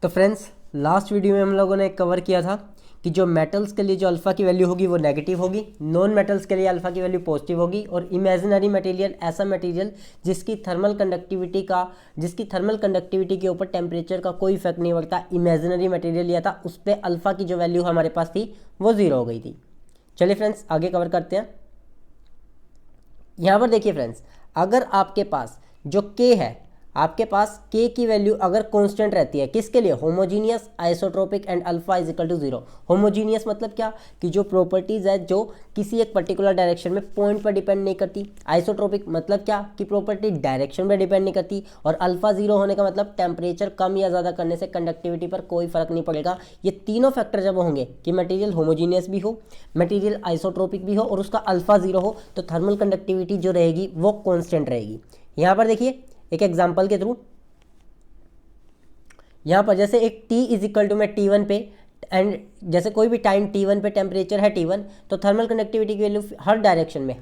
तो friends, last video में हम लोगों ने कवर किया था कि जो मेटल्स के लिए जो अल्फ़ा की वैल्यू होगी वो नेगेटिव होगी, नॉन मेटल्स के लिए अल्फ़ा की वैल्यू पॉजिटिव होगी, और इमेजिनरी मटेरियल ऐसा मटेरियल जिसकी थर्मल कंडक्टिविटी के ऊपर टेम्परेचर का कोई इफेक्ट नहीं पड़ता, इमेजिनरी मटेरियल लिया था, उस पर अल्फ़ा की जो वैल्यू हमारे पास थी वो ज़ीरो हो गई थी। चलिए फ्रेंड्स, आगे कवर करते हैं। यहाँ पर देखिए फ्रेंड्स, अगर आपके पास जो के है, आपके पास के की वैल्यू अगर कांस्टेंट रहती है, किसके लिए? Homogeneous, isotropic and alpha is equal to zero. Homogeneous मतलब क्या कि जो प्रॉपर्टीज है जो किसी एक पर्टिकुलर डायरेक्शन में पॉइंट पर डिपेंड नहीं करती। आइसोट्रोपिक मतलब क्या कि प्रॉपर्टी डायरेक्शन पर डिपेंड नहीं करती। और अल्फा जीरो होने का मतलब टेम्परेचर कम या ज़्यादा करने से कंडक्टिविटी पर कोई फर्क नहीं पड़ेगा। ये तीनों फैक्टर जब होंगे कि मटेरियल होमोजीनियस भी हो, मटेरियल आइसोट्रोपिक भी हो और उसका अल्फा जीरो हो, तो थर्मल कंडक्टिविटी जो रहेगी वो कॉन्स्टेंट रहेगी। यहाँ पर देखिए एक एग्जाम्पल के थ्रू, यहां पर जैसे एक T इज इक्वल टू में T1 पे, एंड जैसे कोई भी टाइम T1 पे टेम्परेचर है T1, तो थर्मल कंडक्टिविटी की वैल्यू हर डायरेक्शन में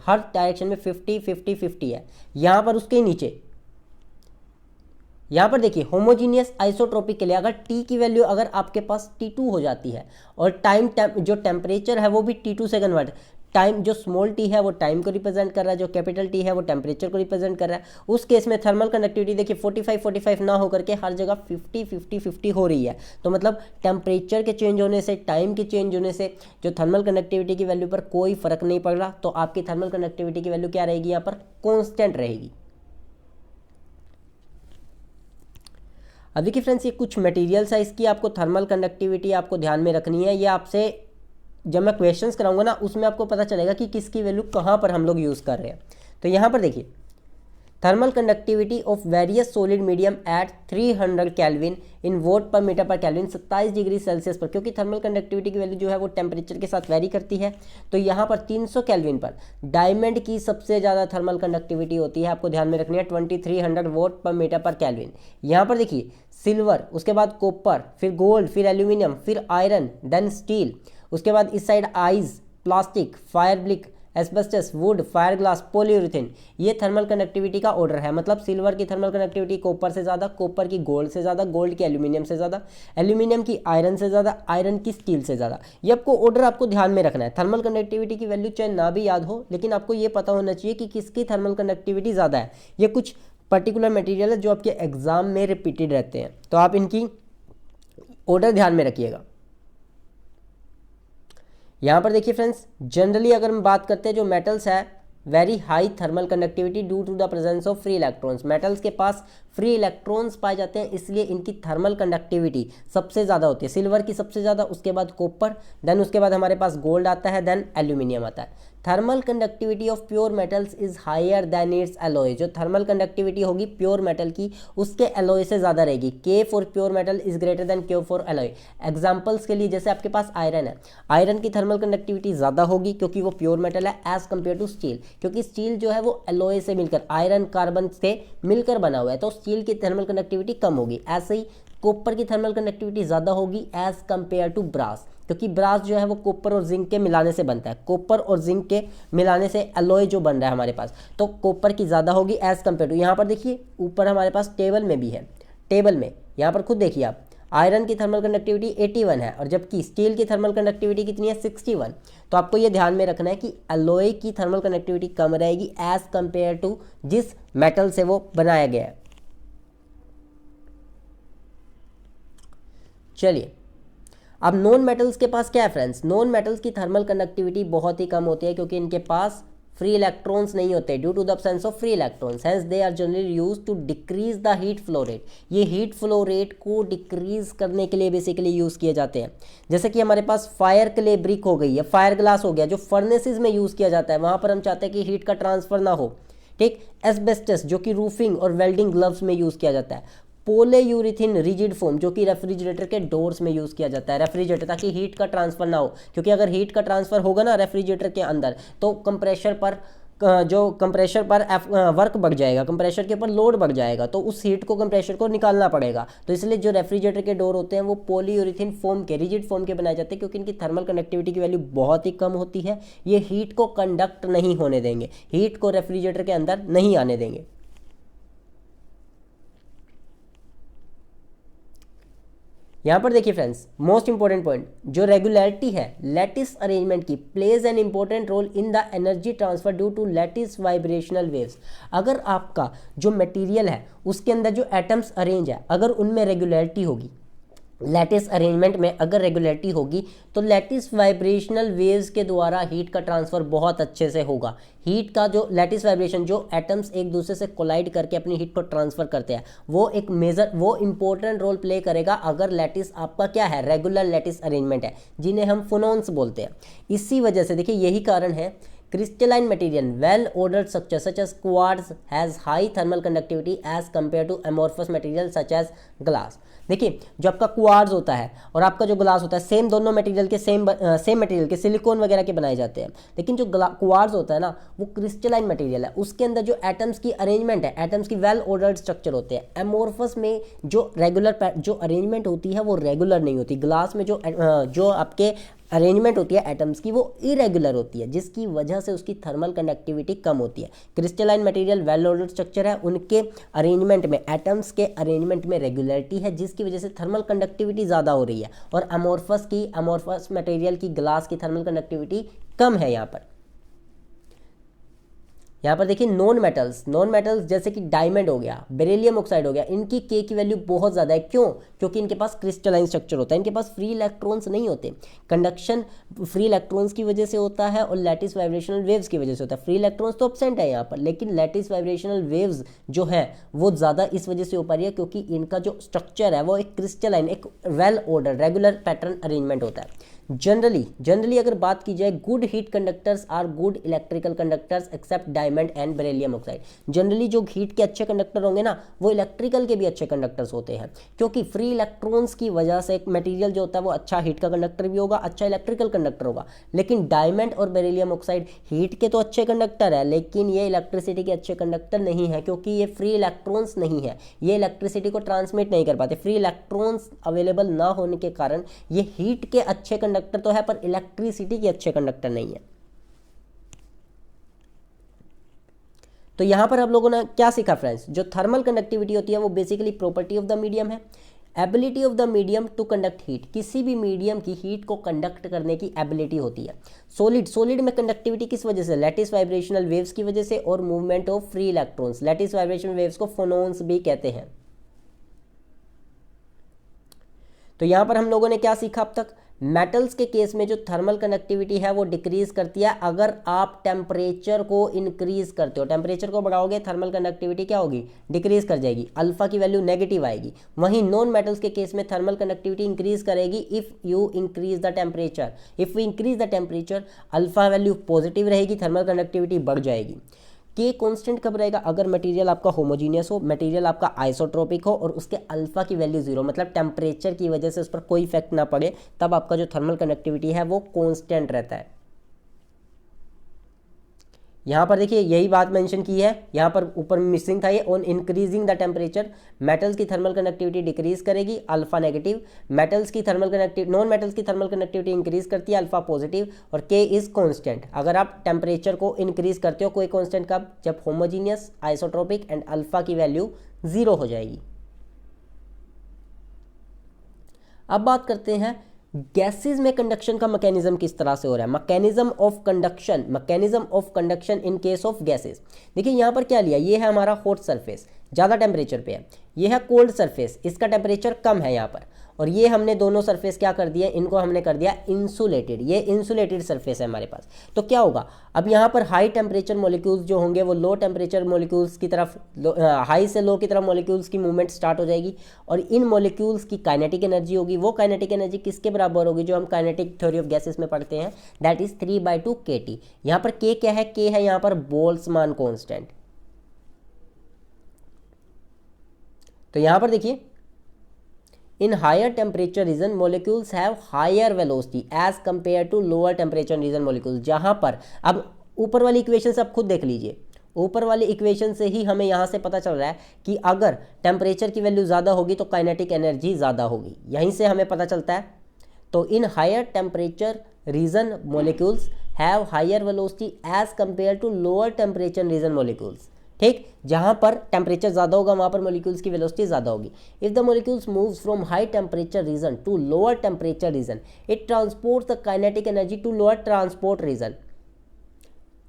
50 50 50 है। यहां पर उसके नीचे यहां पर देखिए होमोजीनियस आइसोट्रोपिक के लिए अगर T की वैल्यू अगर आपके पास T2 हो जाती है और जो टेम्परेचर है वो भी T2 से कन्वर्ट, टाइम जो स्मॉल टी है वो टाइम को रिप्रेजेंट कर रहा है, जो कैपिटल टी है वो टेम्परेचर को रिप्रेजेंट कर रहा है, उस केस में थर्मल कंडक्टिविटी देखिए 45 45 ना होकर के हर जगह 50 50 50 हो रही है। तो मतलब टेम्परेचर के चेंज होने से, टाइम के चेंज होने से जो थर्मल कंडक्टिविटी की वैल्यू पर कोई फर्क नहीं पड़ रहा, तो आपकी थर्मल कंडक्टिविटी की वैल्यू क्या रहेगी? यहाँ पर कॉन्स्टेंट रहेगी। अब देखिए फ्रेंड्स, ये कुछ मटेरियल्स है, इसकी आपको थर्मल कंडक्टिविटी आपको ध्यान में रखनी है। ये आपसे जब मैं क्वेश्चंस कराऊंगा ना उसमें आपको पता चलेगा कि किसकी वैल्यू कहाँ पर हम लोग यूज़ कर रहे हैं। तो यहाँ पर देखिए, thermal conductivity of various solid medium at 300 kelvin in watt per metre per kelvin 27 degree Celsius पर, क्योंकि थर्मल कंडक्टिविटी की वैल्यू जो है वो टेम्परेचर के साथ वेरी करती है। तो यहाँ पर 300 केल्विन पर डायमंड की सबसे ज़्यादा थर्मल कंडक्टिविटी होती है, आपको ध्यान में रखनी है 2300 vote per metre per kelvin. यहाँ पर देखिए सिल्वर, उसके बाद कॉपर, फिर गोल्ड, फिर एल्यूमिनियम, फिर आयरन, देन स्टील, उसके बाद इस side ice, plastic, fire brick, asbestos, would, fire glass, polyurethane, ये थर्मल कंडक्टिविटी का ऑर्डर है। मतलब सिल्वर की थर्मल कंडक्टिविटी कॉपर से ज़्यादा, कॉपर की गोल्ड से ज़्यादा, गोल्ड की एल्यूमिनियम से ज़्यादा, एल्यूमिनियम की आयरन से ज़्यादा, आयरन की स्टील से ज़्यादा। ये आपको ऑर्डर आपको ध्यान में रखना है। थर्मल कंडक्टिविटी की वैल्यू चाहे ना भी याद हो, लेकिन आपको ये पता होना चाहिए कि किसकी थर्मल कंडक्टिविटी ज़्यादा है। ये कुछ पर्टिकुलर मटेरियल है जो आपके एग्जाम में रिपीटेड रहते हैं, तो आप इनकी ऑर्डर ध्यान में रखिएगा। यहाँ पर देखिए फ्रेंड्स, जनरली अगर हम बात करते हैं जो मेटल्स है, very high thermal conductivity due to the presence of free electrons. Metals के पास फ्री इलेक्ट्रॉन्स पाए जाते हैं, इसलिए इनकी थर्मल कंडक्टिविटी सबसे ज़्यादा होती है। सिल्वर की सबसे ज़्यादा, उसके बाद कॉपर, देन उसके बाद हमारे पास गोल्ड आता है, देन एल्यूमिनियम आता है। Thermal conductivity of pure metals is higher than its alloy. जो थर्मल कंडक्टिविटी होगी प्योर मेटल की, उसके एलॉय से ज़्यादा रहेगी। K for pure metal is greater than Q for alloy. Examples के लिए जैसे आपके पास आयरन है, आयरन की थर्मल कंडक्टिविटी ज़्यादा होगी क्योंकि वो प्योर मेटल है एज कम्पेयर टू स्टील, क्योंकि स्टील जो है वो एलॉय से मिलकर, आयरन कार्बन से मिलकर बना हुआ है, तो स्टील की थर्मल कंडक्टिविटी कम होगी। ऐसे ही कॉपर की थर्मल कंडक्टिविटी ज़्यादा होगी एज कंपेयर टू ब्रास, क्योंकि ब्रास जो है वो कॉपर और जिंक के मिलाने से बनता है। कॉपर और जिंक के मिलाने से एलॉय जो बन रहा है हमारे पास, तो कॉपर की ज़्यादा होगी एज कंपेयर टू। यहाँ पर देखिए ऊपर हमारे पास टेबल में भी है, टेबल में यहाँ पर खुद देखिए आप, आयरन की थर्मल कंडक्टिविटी 81 है और जबकि स्टील की थर्मल कंडक्टिविटी कितनी है? 61। तो आपको ये ध्यान में रखना है कि एलॉय की थर्मल कंडक्टिविटी कम रहेगी एज कंपेयर टू जिस मेटल से वो बनाया गया है। चलिए, अब नॉन मेटल्स के पास क्या है फ्रेंड्स? नॉन मेटल्स की थर्मल कंडक्टिविटी बहुत ही कम होती है क्योंकि इनके पास फ्री इलेक्ट्रॉन्स नहीं होते, due to the absence of free electrons, hence they are generally used to decrease the heat flow rate. ये हीट फ्लो रेट को डिक्रीज करने के लिए बेसिकली यूज़ किए जाते हैं। जैसे कि हमारे पास फायर क्ले ब्रिक हो गई है, फायर ग्लास हो गया, जो फर्नेसेस में यूज़ किया जाता है, वहाँ पर हम चाहते हैं कि हीट का ट्रांसफर ना हो, ठीक। एस्बेस्टस जो कि रूफिंग और वेल्डिंग ग्लव्स में यूज़ किया जाता है। पोलेयूरिथीन रिजिड फोम जो कि रेफ्रिजरेटर के डोर्स में यूज़ किया जाता है, रेफ्रिजरेटर, ताकि हीट का ट्रांसफर ना हो, क्योंकि अगर हीट का ट्रांसफर होगा ना रेफ्रिजरेटर के अंदर तो कंप्रेशर पर वर्क बढ़ जाएगा, कंप्रेशर के ऊपर लोड बढ़ जाएगा, तो उस हीट को, कंप्रेशर को निकालना पड़ेगा। तो इसलिए जो रेफ्रिजरेटर के डोर होते हैं वो पॉलीयूरिथीन फोम के, रिजिड फोम के बनाए जाते हैं, क्योंकि इनकी थर्मल कंडक्टिविटी की वैल्यू बहुत ही कम होती है। ये हीट को कंडक्ट नहीं होने देंगे, हीट को रेफ्रिजरेटर के अंदर नहीं आने देंगे। यहाँ पर देखिए फ्रेंड्स, मोस्ट इंपॉर्टेंट पॉइंट, जो रेगुलरिटी है लैटिस अरेंजमेंट की plays an important role in the energy transfer due to lattice vibrational waves. अगर आपका जो मटेरियल है उसके अंदर जो एटम्स अरेंज है, अगर उनमें रेगुलरिटी होगी, लैटिस अरेंजमेंट में अगर रेगुलरिटी होगी, तो लैटिस वाइब्रेशनल वेव्स के द्वारा हीट का ट्रांसफर बहुत अच्छे से होगा। हीट का जो लैटिस वाइब्रेशन, जो एटम्स एक दूसरे से कोलाइड करके अपनी हीट को ट्रांसफर करते हैं, वो इंपॉर्टेंट रोल प्ले करेगा अगर लैटिस आपका क्या है, रेगुलर लैटिस अरेंजमेंट है, जिन्हें हम फोनॉन्स बोलते हैं। इसी वजह से देखिए, यही कारण है crystalline material well ordered structure such as quartz has high thermal conductivity as compared to amorphous material such as glass। देखिए, जो आपका क्वार्ट्ज होता है और आपका जो ग्लास होता है, सेम दोनों मटेरियल के सेम मटेरियल के सिलिकॉन वगैरह के बनाए जाते हैं, लेकिन जो क्वार्ट्ज होता है ना, वो क्रिस्टलाइन मटेरियल है, उसके अंदर जो एटम्स की अरेंजमेंट है, एटम्स की वेल ऑर्डर्ड स्ट्रक्चर होते हैं। एमोर्फस में जो रेगुलर जो अरेंजमेंट होती है वो रेगुलर नहीं होती। ग्लास में जो आपके अरेंजमेंट होती है एटम्स की, वो इरेगुलर होती है, जिसकी वजह से उसकी थर्मल कंडक्टिविटी कम होती है। Crystalline material well ordered structure है, उनके अरेंजमेंट में, एटम्स के अरेंजमेंट में रेगुलरिटी है, जिसकी वजह से थर्मल कंडक्टिविटी ज़्यादा हो रही है। और अमोर्फस मटेरियल की, ग्लास की थर्मल कंडक्टिविटी कम है। यहाँ पर देखिए, नॉन मेटल्स जैसे कि डायमंड हो गया, बेरिलियम ऑक्साइड हो गया, इनकी के की वैल्यू बहुत ज़्यादा है। क्यों? क्योंकि इनके पास क्रिस्टलाइन स्ट्रक्चर होता है, इनके पास फ्री इलेक्ट्रॉन्स नहीं होते। कंडक्शन फ्री इलेक्ट्रॉन्स की वजह से होता है और लैटिस वाइब्रेशनल वेव्स की वजह से होता है। फ्री इलेक्ट्रॉन्स तो एब्सेंट है यहाँ पर, लेकिन लैटिस वाइब्रेशनल वेव्स जो है वो ज़्यादा इस वजह से हो पा रही है क्योंकि इनका जो स्ट्रक्चर है वो एक क्रिस्टलाइन, एक well order regular pattern arrangement होता है। जनरली अगर बात की जाए, good heat conductors are good electrical conductors except diamond and beryllium oxide. Generally जो हीट के अच्छे कंडक्टर होंगे ना, वो इलेक्ट्रिकल के भी अच्छे कंडक्टर्स होते हैं, क्योंकि फ्री इलेक्ट्रॉन्स की वजह से एक मटेरियल जो होता है वो अच्छा हीट का कंडक्टर भी होगा, अच्छा इलेक्ट्रिकल कंडक्टर होगा। लेकिन डायमंड और बेरिलियम ऑक्साइड हीट के तो अच्छे कंडक्टर है, लेकिन ये इलेक्ट्रिसिटी के अच्छे कंडक्टर नहीं है, क्योंकि ये फ्री इलेक्ट्रॉन्स नहीं है, ये इलेक्ट्रिसिटी को ट्रांसमिट नहीं कर पाते। फ्री इलेक्ट्रॉन्स अवेलेबल ना होने के कारण ये हीट के अच्छे कंडक्टर तो है, पर इलेक्ट्रिसिटी के अच्छे कंडक्टर नहीं है। तो यहां पर आप लोगों ने क्या सीखा फ्रेंड्स? जो थर्मल कंडक्टिविटी होती है वो basically property of the medium है। Ability of the medium to conduct heat, किसी भी मीडियम की हीट को कंडक्ट करने की एबिलिटी होती है। सॉलिड में कंडक्टिविटी किस वजह से? लैटिस वाइब्रेशनल वेव्स की वजह से और movement of free electrons. Lattice vibrational waves को फोनॉन्स भी कहते हैं। तो यहां पर हम लोगों ने क्या सीखा अब तक? मेटल्स के केस में जो थर्मल कंडक्टिविटी है वो डिक्रीज करती है अगर आप टेम्परेचर को इंक्रीज करते हो। टेम्परेचर को बढ़ाओगे, थर्मल कंडक्टिविटी क्या होगी? डिक्रीज कर जाएगी, अल्फा की वैल्यू नेगेटिव आएगी। वहीं नॉन मेटल्स के केस में थर्मल कंडक्टिविटी इंक्रीज करेगी if you increase the temperature. If you increase the temperature, alpha value positive रहेगी, थर्मल कंडक्टिविटी बढ़ जाएगी। के कांस्टेंट कब रहेगा? अगर मटेरियल आपका होमोजीनियस हो, मटेरियल आपका आइसोट्रोपिक हो और उसके अल्फा की वैल्यू जीरो, मतलब टेम्परेचर की वजह से उस पर कोई इफेक्ट ना पड़े, तब आपका जो थर्मल कंडक्टिविटी है वो कांस्टेंट रहता है। यहाँ पर देखिए यही बात मेंशन की है, यहाँ पर ऊपर मिसिंग था ये, on increasing the temperature metals की थर्मल कंडक्टिविटी डिक्रीज करेगी, अल्फा नेगेटिव। मेटल्स की थर्मल कंडक्टिविटी, नॉन मेटल्स की थर्मल कंडक्टिविटी इंक्रीज करती है, अल्फा पॉजिटिव, और के इज कांस्टेंट। अगर आप टेम्परेचर को इंक्रीज करते हो, कोई कांस्टेंट कब? जब होमोजीनियस, आइसोट्रोपिक एंड अल्फा की वैल्यू जीरो हो जाएगी। अब बात करते हैं गैसेज में कंडक्शन का मैकेनिज्म किस तरह से हो रहा है। Mechanism of conduction in case of gases. देखिए यहाँ पर क्या लिया, ये है हमारा हॉट सरफेस, ज़्यादा टेम्परेचर पे है, ये है कोल्ड सरफेस, इसका टेम्परेचर कम है यहाँ पर, और ये हमने दोनों सरफेस क्या कर दिया, इनको हमने कर दिया इंसुलेटेड। ये इंसुलेटेड सरफेस है हमारे पास। तो क्या होगा, अब यहाँ पर हाई टेम्परेचर मॉलिक्यूल्स जो होंगे वो लो टेम्परेचर मॉलिक्यूल्स की तरफ, हाई से लो की तरफ मॉलिक्यूल्स की मूवमेंट स्टार्ट हो जाएगी, और इन मॉलिक्यूल्स की काइनेटिक एनर्जी होगी। वो काइनेटिक एनर्जी किसके बराबर होगी? जो हम काइनेटिक थ्योरी ऑफ गैसेस में पढ़ते हैं, दैट इज 3/2 kT। यहाँ पर के क्या है? के है यहाँ पर बोल्ट्जमान कॉन्स्टेंट। तो यहाँ पर देखिए, in higher temperature region molecules have higher velocity as compared to lower temperature region molecules। जहां पर अब ऊपर वाली इक्वेशन से आप खुद देख लीजिए, ऊपर वाली इक्वेशन से ही हमें यहां से पता चल रहा है कि अगर टेम्परेचर की वैल्यू ज़्यादा होगी तो काइनेटिक एनर्जी ज़्यादा होगी, यहीं से हमें पता चलता है। तो in higher temperature region molecules have higher velocity as compare to lower temperature region molecules. ठीक, जहां पर टेम्परेचर ज़्यादा होगा वहां पर मॉलिक्यूल्स की वेलोसिटी ज़्यादा होगी। If the molecules moves from high temperature region to lower temperature region, it transports the kinetic energy to lower transport region.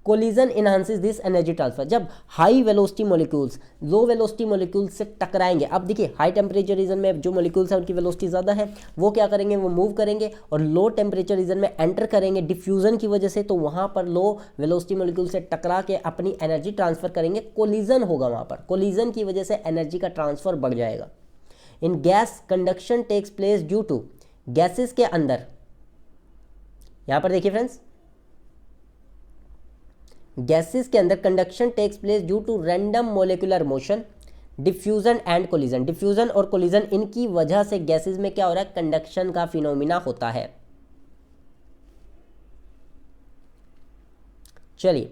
Collision enhances this energy transfer. जब high velocity molecules low velocity molecules से टकराएंगे, अब देखिए high temperature reason में जो molecules हैं उनकी velocity ज़्यादा है, वो क्या करेंगे, वो मूव करेंगे और लो टेम्परेचर रीजन में एंटर करेंगे डिफ्यूजन की वजह से, तो वहाँ पर लो वेलोसिटी मॉलिक्यूल से टकरा के अपनी एनर्जी ट्रांसफर करेंगे, कोलिजन होगा वहाँ पर, कोलिजन की वजह से एनर्जी का ट्रांसफर बढ़ जाएगा। In gas conduction takes place due to, gases के अंदर, यहाँ पर देखिए फ्रेंड्स, गैसेस के अंदर conduction takes place due to random molecular motion, diffusion and collision. Diffusion और कोलिजन, इनकी वजह से गैसेस में क्या हो रहा है, कंडक्शन का फिनोमिना होता है। चलिए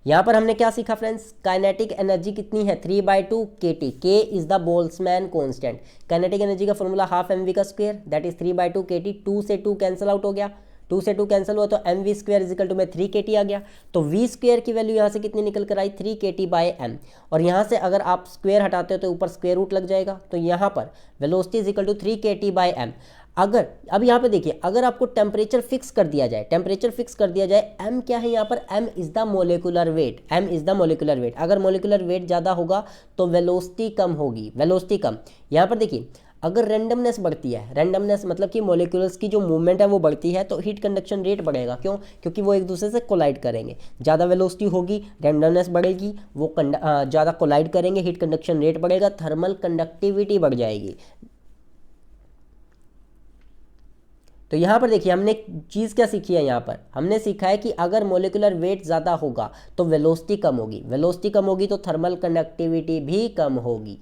यहां पर हमने क्या सीखा फ्रेंड्स, काइनेटिक एनर्जी कितनी है 3/2 kT, K is the Boltzmann constant. Kinetic energy का फॉर्मूला हाफ mv का स्क्वायर, दैट इज 3/2 kT। 2 से 2 कैंसिल आउट हो गया, 2 से 2 कैंसिल हुआ तो mv square is equal to में 3 kT आ गया। तो v स्क्वायर की वैल्यू यहाँ से कितनी निकल कर आई 3 kT/m, और यहाँ से अगर आप स्क्वायर हटाते हो तो ऊपर स्क्वायर रूट लग जाएगा, तो यहाँ पर velocity is equal to 3 kT/m। अगर अब यहाँ पे देखिए, अगर आपको टेम्परेचर फिक्स कर दिया जाए, टेम्परेचर फिक्स कर दिया जाए, m क्या है यहाँ पर, m is the molecular wait, m is the molecular wait. अगर मोलिकुलर वेट ज़्यादा होगा तो वेलोसिटी कम होगी, वेलोसिटी कम। यहाँ पर देखिए, अगर रैंडमनेस बढ़ती है, रैंडमनेस मतलब कि मॉलिक्यूल्स की जो मूवमेंट है वो बढ़ती है, तो हीट कंडक्शन रेट बढ़ेगा। क्यों? क्योंकि वो एक दूसरे से कोलाइड करेंगे, ज़्यादा वेलोसिटी होगी, रैंडमनेस बढ़ेगी, वो ज़्यादा कोलाइड करेंगे, हीट कंडक्शन रेट बढ़ेगा, थर्मल कंडक्टिविटी बढ़ जाएगी। तो यहाँ पर देखिए हमने चीज़ क्या सीखी है, यहाँ पर हमने सीखा है कि अगर मोलिकुलर वेट ज़्यादा होगा तो वेलोसिटी कम होगी, वेलोसिटी कम होगी तो थर्मल कंडक्टिविटी भी कम होगी।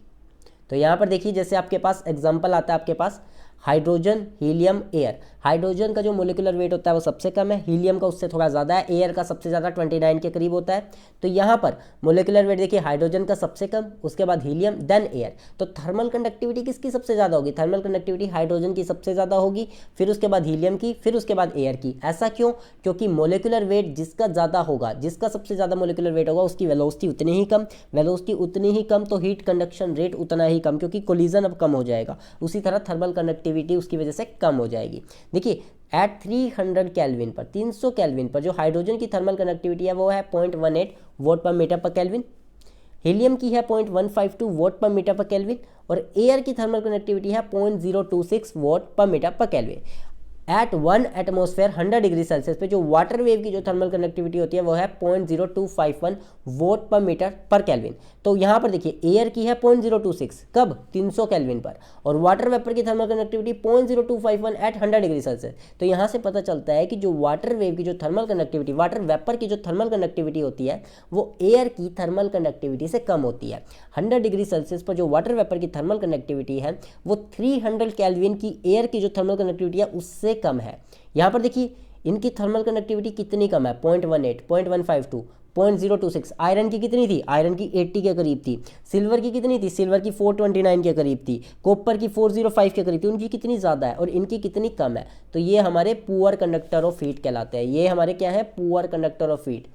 तो यहाँ पर देखिए, जैसे आपके पास एग्जांपल आता है, आपके पास हाइड्रोजन, हीलियम, एयर। हाइड्रोजन का जो मोलिकुलर वेट होता है वो सबसे कम है, हीलियम का उससे थोड़ा ज़्यादा है, एयर का सबसे ज़्यादा 29 के करीब होता है। तो यहाँ पर मोलिकुलर वेट देखिए, हाइड्रोजन का सबसे कम, उसके बाद हीलियम, देन एयर। तो थर्मल कंडक्टिविटी किसकी सबसे ज़्यादा होगी, थर्मल कंडक्टिविटी हाइड्रोजन की सबसे ज़्यादा होगी, फिर उसके बाद हीलियम की, फिर उसके बाद एयर की। ऐसा क्यों? क्योंकि मोलिकुलर वेट जिसका ज़्यादा होगा, जिसका सबसे ज़्यादा मोलिकुलर वेट होगा, उसकी वेलोसिटी उतनी ही कम, वेलोसिटी उतनी ही कम तो हीट कंडक्शन रेट उतना ही कम, क्योंकि कोलिजन अब कम हो जाएगा। उसी तरह थर्मल कंडक्टिविटी उसकी वजह से कम हो जाएगी। देखिए एट 300 केल्विन पर, 300 केल्विन पर जो हाइड्रोजन की थर्मल कंडक्टिविटी है वो है 0.18 vote per metre per kelvin, helium की है 0.152 vote per metre per kelvin, और एयर की थर्मल कंडक्टिविटी है 0.026 vote per metre per kelvin. At 1 atmosphere 100 degree Celsius पे जो वाटर वेव की जो थर्मल कंडक्टिविटी होती है वो है 0.0251 vote per metre per kelvin. तो यहाँ पर देखिए एयर की है 0.026, कब, 300 केल्विन पर, और वाटर वेपर की thermal conductivity 0.0251 at 100 degree Celsius. तो यहाँ से पता चलता है कि जो वाटर वेव की जो थर्मल कंडक्टिविटी, वाटर वेपर की जो थर्मल कंडक्टिविटी होती है वो एयर की थर्मल कंडक्टिविटी से कम होती है। 100 डिग्री सेल्सियस पर जो वाटर वेपर की थर्मल कंडक्टिविटी है वो 300 केल्विन की एयर की जो थर्मल कंडक्टिविटी है उससे कम है। यहाँ पर देखिए इनकी थर्मल कंडक्टिविटी कितनी कम है, 0.18, 0.152, 0.026। आयरन की कितनी थी, आयरन की 80 के करीब थी। सिल्वर की कितनी थी, सिल्वर की 429 के करीब थी। कॉपर की 405 के करीब थी। उनकी कितनी ज़्यादा है और इनकी कितनी कम है। तो ये हमारे पुअर कंडक्टर ऑफ हीट कहलाते हैं। ये हमारे क्या है, पुअर कंडक्टर ऑफ हीट।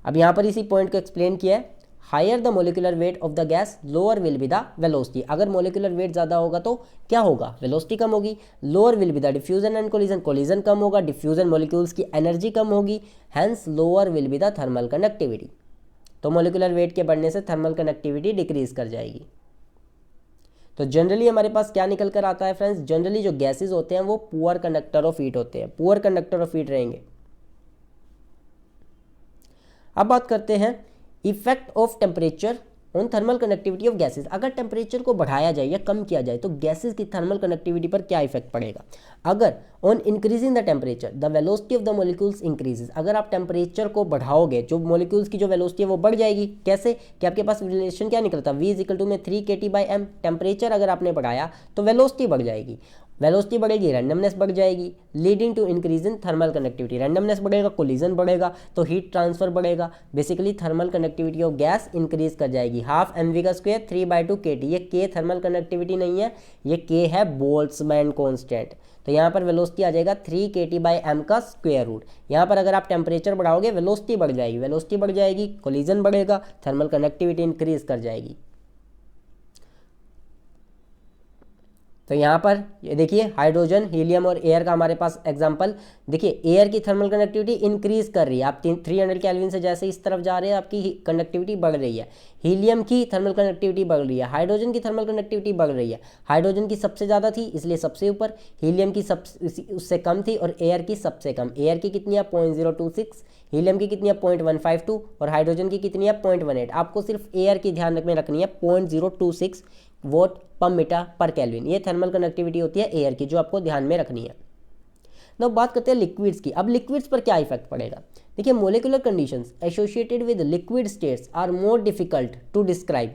अब यहाँ पर इसी पॉइंट को एक्सप्लेन किया है, higher the molecular weight of the gas lower will be the velocity. अगर मोलिकुलर वेट ज़्यादा होगा तो क्या होगा, वेलोसिटी कम होगी। Lower will be the diffusion and collision, collision कम होगा, डिफ्यूजन मॉलिक्यूल्स की एनर्जी कम होगी, hence lower will be the thermal conductivity. तो मोलिकुलर वेट के बढ़ने से थर्मल कंडक्टिविटी डिक्रीज कर जाएगी। तो जनरली हमारे पास क्या निकल कर आता है फ्रेंड्स, जनरली जो गैसेज होते हैं वो पुअर कंडक्टर ऑफ हीट होते हैं, पुअर कंडक्टर ऑफ हीट रहेंगे। अब बात करते हैं effect of temperature on thermal connectivity of gases. अगर टेम्परेचर को बढ़ाया जाए या कम किया जाए तो गैसेस की थर्मल कनेक्टिविटी पर क्या इफेक्ट पड़ेगा। अगर on increasing the temperature the velocity of the molecules increases. अगर आप टेम्परेचर को बढ़ाओगे जो मॉलिक्यूल्स की जो वेलोसिटी है वो बढ़ जाएगी। कैसे कि आपके पास रिलेशन क्या निकलता है, v इज इक्वल टू में 3 kT/m। टेम्परेचर अगर आपने बढ़ाया तो वेलोसिटी बढ़ जाएगी, वेलोसिटी बढ़ेगी, रैंडमनेस बढ़ जाएगी, leading to increase in thermal conductivity. Randomness बढ़ेगा, कोलिजन बढ़ेगा तो हीट ट्रांसफर बढ़ेगा। Basically thermal conductivity of gas increase कर जाएगी। हाफ mv का स्क्वायर 3/2 kT। ये k थर्मल कंडक्टिविटी नहीं है, ये k है बोल्ट्जमैन कांस्टेंट। तो यहाँ पर वेलोसिटी वेलोसिटी आ जाएगा 3 kT/m का स्क्वायर रूट। यहाँ पर अगर आप टेम्परेचर बढ़ाओगे वेलोसिटी बढ़ जाएगी, वेलोसिटी बढ़ जाएगी, कोलिजन बढ़ेगा, थर्मल कंडक्टिविटी इंक्रीज कर जाएगी। तो यहाँ पर ये देखिए हाइड्रोजन, हीलियम और एयर का हमारे पास एग्जांपल देखिए, एयर की थर्मल कंडक्टिविटी इंक्रीज कर रही है, आप 300 केल्विन से जैसे इस तरफ जा रहे हैं आपकी कंडक्टिविटी बढ़ रही है। हीलियम की थर्मल कंडक्टिविटी बढ़ रही है, हाइड्रोजन की थर्मल कंडक्टिविटी बढ़ रही है। हाइड्रोजन की सबसे ज़्यादा थी इसलिए सबसे ऊपर, हीलियम की उससे कम थी और एयर की सबसे कम। एयर की कितनी है 0.026, हीलियम की कितनी है 0.152 और हाइड्रोजन की कितनी है 0.18। आपको सिर्फ एयर की ध्यान में रखनी है 0.026 vote per metre per kelvin, ये थर्मल कंडक्टिविटी होती है एयर की, जो आपको ध्यान में रखनी है। तो बात करते हैं लिक्विड्स की। अब लिक्विड्स पर क्या इफेक्ट पड़ेगा? देखिए molecular conditions associated with liquid states are more difficult to describe.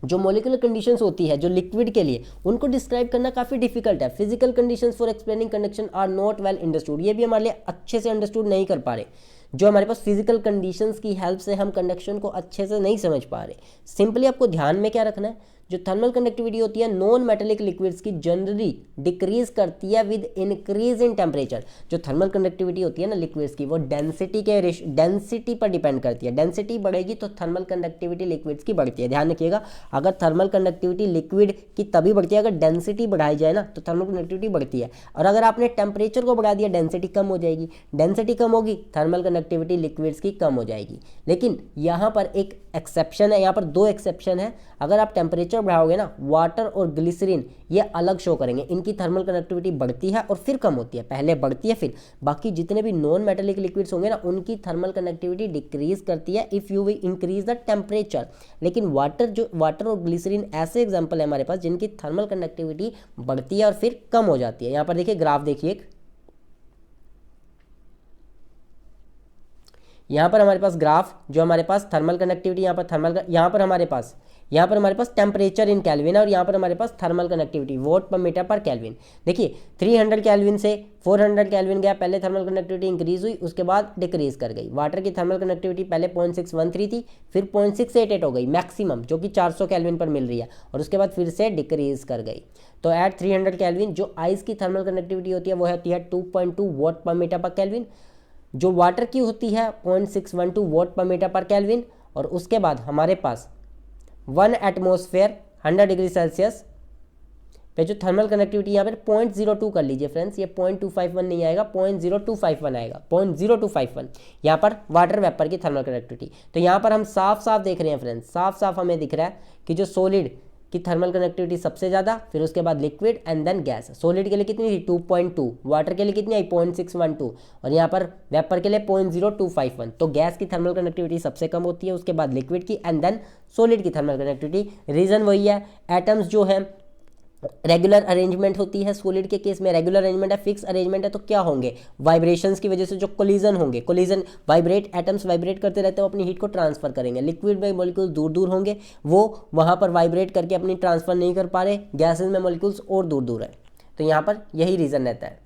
जो मोलिकुलर कंडीशंस होती है जो लिक्विड के लिए, उनको डिस्क्राइब करना काफ़ी डिफिकल्ट है। Physical conditions for explaining conduction are not well understood, ये भी हमारे लिए अच्छे से अंडरस्टूड नहीं कर पा रहे। जो हमारे पास फिजिकल कंडीशंस की हेल्प से हम कंडक्शन को अच्छे से नहीं समझ पा रहे। सिंपली आपको ध्यान में क्या रखना है, जो थर्मल कंडक्टिविटी होती है नॉन मेटेलिक लिक्विड्स की जनरली डिक्रीज करती है विद इंक्रीज इन टेम्परेचर। जो थर्मल कंडक्टिविटी होती है ना लिक्विड्स की, वो डेंसिटी पर डिपेंड करती है। डेंसिटी बढ़ेगी तो थर्मल कंडक्टिविटी लिक्विड्स की बढ़ती है। ध्यान रखिएगा, अगर थर्मल कंडक्टिविटी लिक्विड की तभी बढ़ती है अगर डेंसिटी बढ़ाई जाए ना, तो थर्मल कंडक्टिविटी बढ़ती है। और अगर आपने टेम्परेचर को बढ़ा दिया डेंसिटी कम हो जाएगी, डेंसिटी कम होगी थर्मल कंडक्टिविटी लिक्विड्स की कम हो जाएगी। लेकिन यहाँ पर एक एक्सेप्शन है, यहाँ पर दो एक्सेप्शन है। अगर आप टेम्परेचर बढ़ाओगे ना, वाटर और ग्लिसरीन ये अलग शो करेंगे, इनकी थर्मल कंडक्टिविटी बढ़ती है और फिर कम होती है, पहले बढ़ती है फिर। बाकी जितने भी नॉन मेटेलिक लिक्विड्स होंगे ना, उनकी थर्मल कंडक्टिविटी डिक्रीज करती है if you will increase the temperature. लेकिन वाटर और ग्लिसरीन ऐसे एग्जाम्पल है हमारे पास जिनकी थर्मल कंडक्टिविटी बढ़ती है और फिर कम हो जाती है। यहाँ पर देखिए ग्राफ देखिए, यहाँ पर हमारे पास ग्राफ जो हमारे पास थर्मल कंडक्टिविटी, यहाँ पर हमारे पास टेम्परेचर इन केल्विन है और यहाँ पर हमारे पास thermal conductivity vote per metre per kelvin. देखिए 300 केल्विन से 400 केल्विन गया, पहले थर्मल कंडक्टिविटी इंक्रीज हुई, उसके बाद डिक्रीज कर गई। वाटर की थर्मल कंडक्टिविटी पहले 0.613 थी, फिर 0.688 हो गई मैक्सिमम, जो कि 400 केल्विन पर मिल रही है, और उसके बाद फिर से डिक्रीज कर गई। तो एट 300 केल्विन जो आइस की थर्मल कंडक्टिविटी होती है वो होती है 2.2 vote per metre per kelvin, जो वाटर की होती है 0.612 vote per metre per kelvin, और उसके बाद हमारे पास 1 एटमॉस्फेयर 100 डिग्री सेल्सियस पे जो थर्मल कनेक्टिविटी यहाँ पर 0.02 कर लीजिए फ्रेंड्स, ये 0.251 नहीं आएगा, 0.0251 आएगा, 0.0251 यहाँ पर वाटर वेपर की थर्मल कनेक्टिविटी। तो यहाँ पर हम साफ साफ देख रहे हैं फ्रेंड्स, साफ साफ हमें दिख रहा है कि जो सॉलिड की थर्मल कनेक्टिविटी सबसे ज़्यादा, फिर उसके बाद liquid and then gas. Solid के लिए कितनी थी 2.2, वाटर के लिए कितनी आई 0.612 और यहाँ पर वेपर के लिए 0.0251। तो गैस की थर्मल कनेक्टिविटी सबसे कम होती है, उसके बाद लिक्विड की एंड देन सॉलिड की थर्मल कनेक्टिविटी। रीज़न वही है, एटम्स जो है रेगुलर अरेंजमेंट होती है, सॉलिड के केस में रेगुलर अरेंजमेंट है, फिक्स अरेंजमेंट है, तो क्या होंगे वाइब्रेशंस की वजह से जो कोलिजन होंगे, कोलिजन वाइब्रेट, एटम्स वाइब्रेट करते रहते हैं, वो अपनी हीट को ट्रांसफर करेंगे। लिक्विड में मॉलिक्यूल्स दूर दूर होंगे, वो वहाँ पर वाइब्रेट करके अपनी ट्रांसफर नहीं कर पा रहे, गैसेज में मॉलिक्यूल्स और दूर दूर है। तो यहाँ पर यही रीज़न रहता है।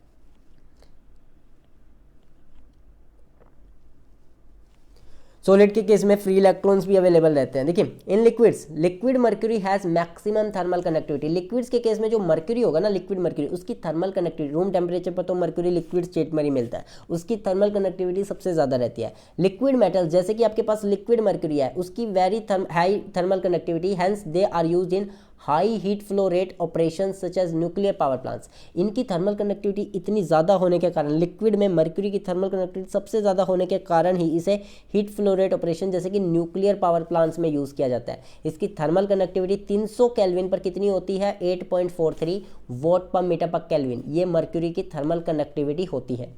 सॉलिड के केस में फ्री इलेक्ट्रॉन्स भी अवेलेबल रहते हैं। देखिए in liquids, liquid mercury has maximum thermal connectivity. Liquids के केस में जो मर्क्यूरी होगा ना, लिक्विड मर्क्यूरी, उसकी थर्मल कनेक्टिविटी रूम टेम्परेचर पर तो मर्क्यूरी लिक्विड स्टेट में ही मिलता है, उसकी थर्मल कनेक्टिविटी सबसे ज़्यादा रहती है। लिक्विड मेटल्स जैसे कि आपके पास लिक्विड मर्क्यूरी है, उसकी very high thermal connectivity, hence they are used in high heat flow rate operation such as nuclear power plants. इनकी थर्मल कनेक्टिविटी इतनी ज़्यादा होने के कारण, लिक्विड में मर्क्यूरी की थर्मल कनेक्टिविटी सबसे ज़्यादा होने के कारण ही इसे हीट फ्लो रेट ऑपरेशन जैसे कि न्यूक्लियर पावर प्लांट्स में यूज़ किया जाता है। इसकी थर्मल कनेक्टिविटी 300 केल्विन पर कितनी होती है 8.43 vote per metre per kelvin, ये मर्क्यूरी की थर्मल कनेक्टिविटी होती है।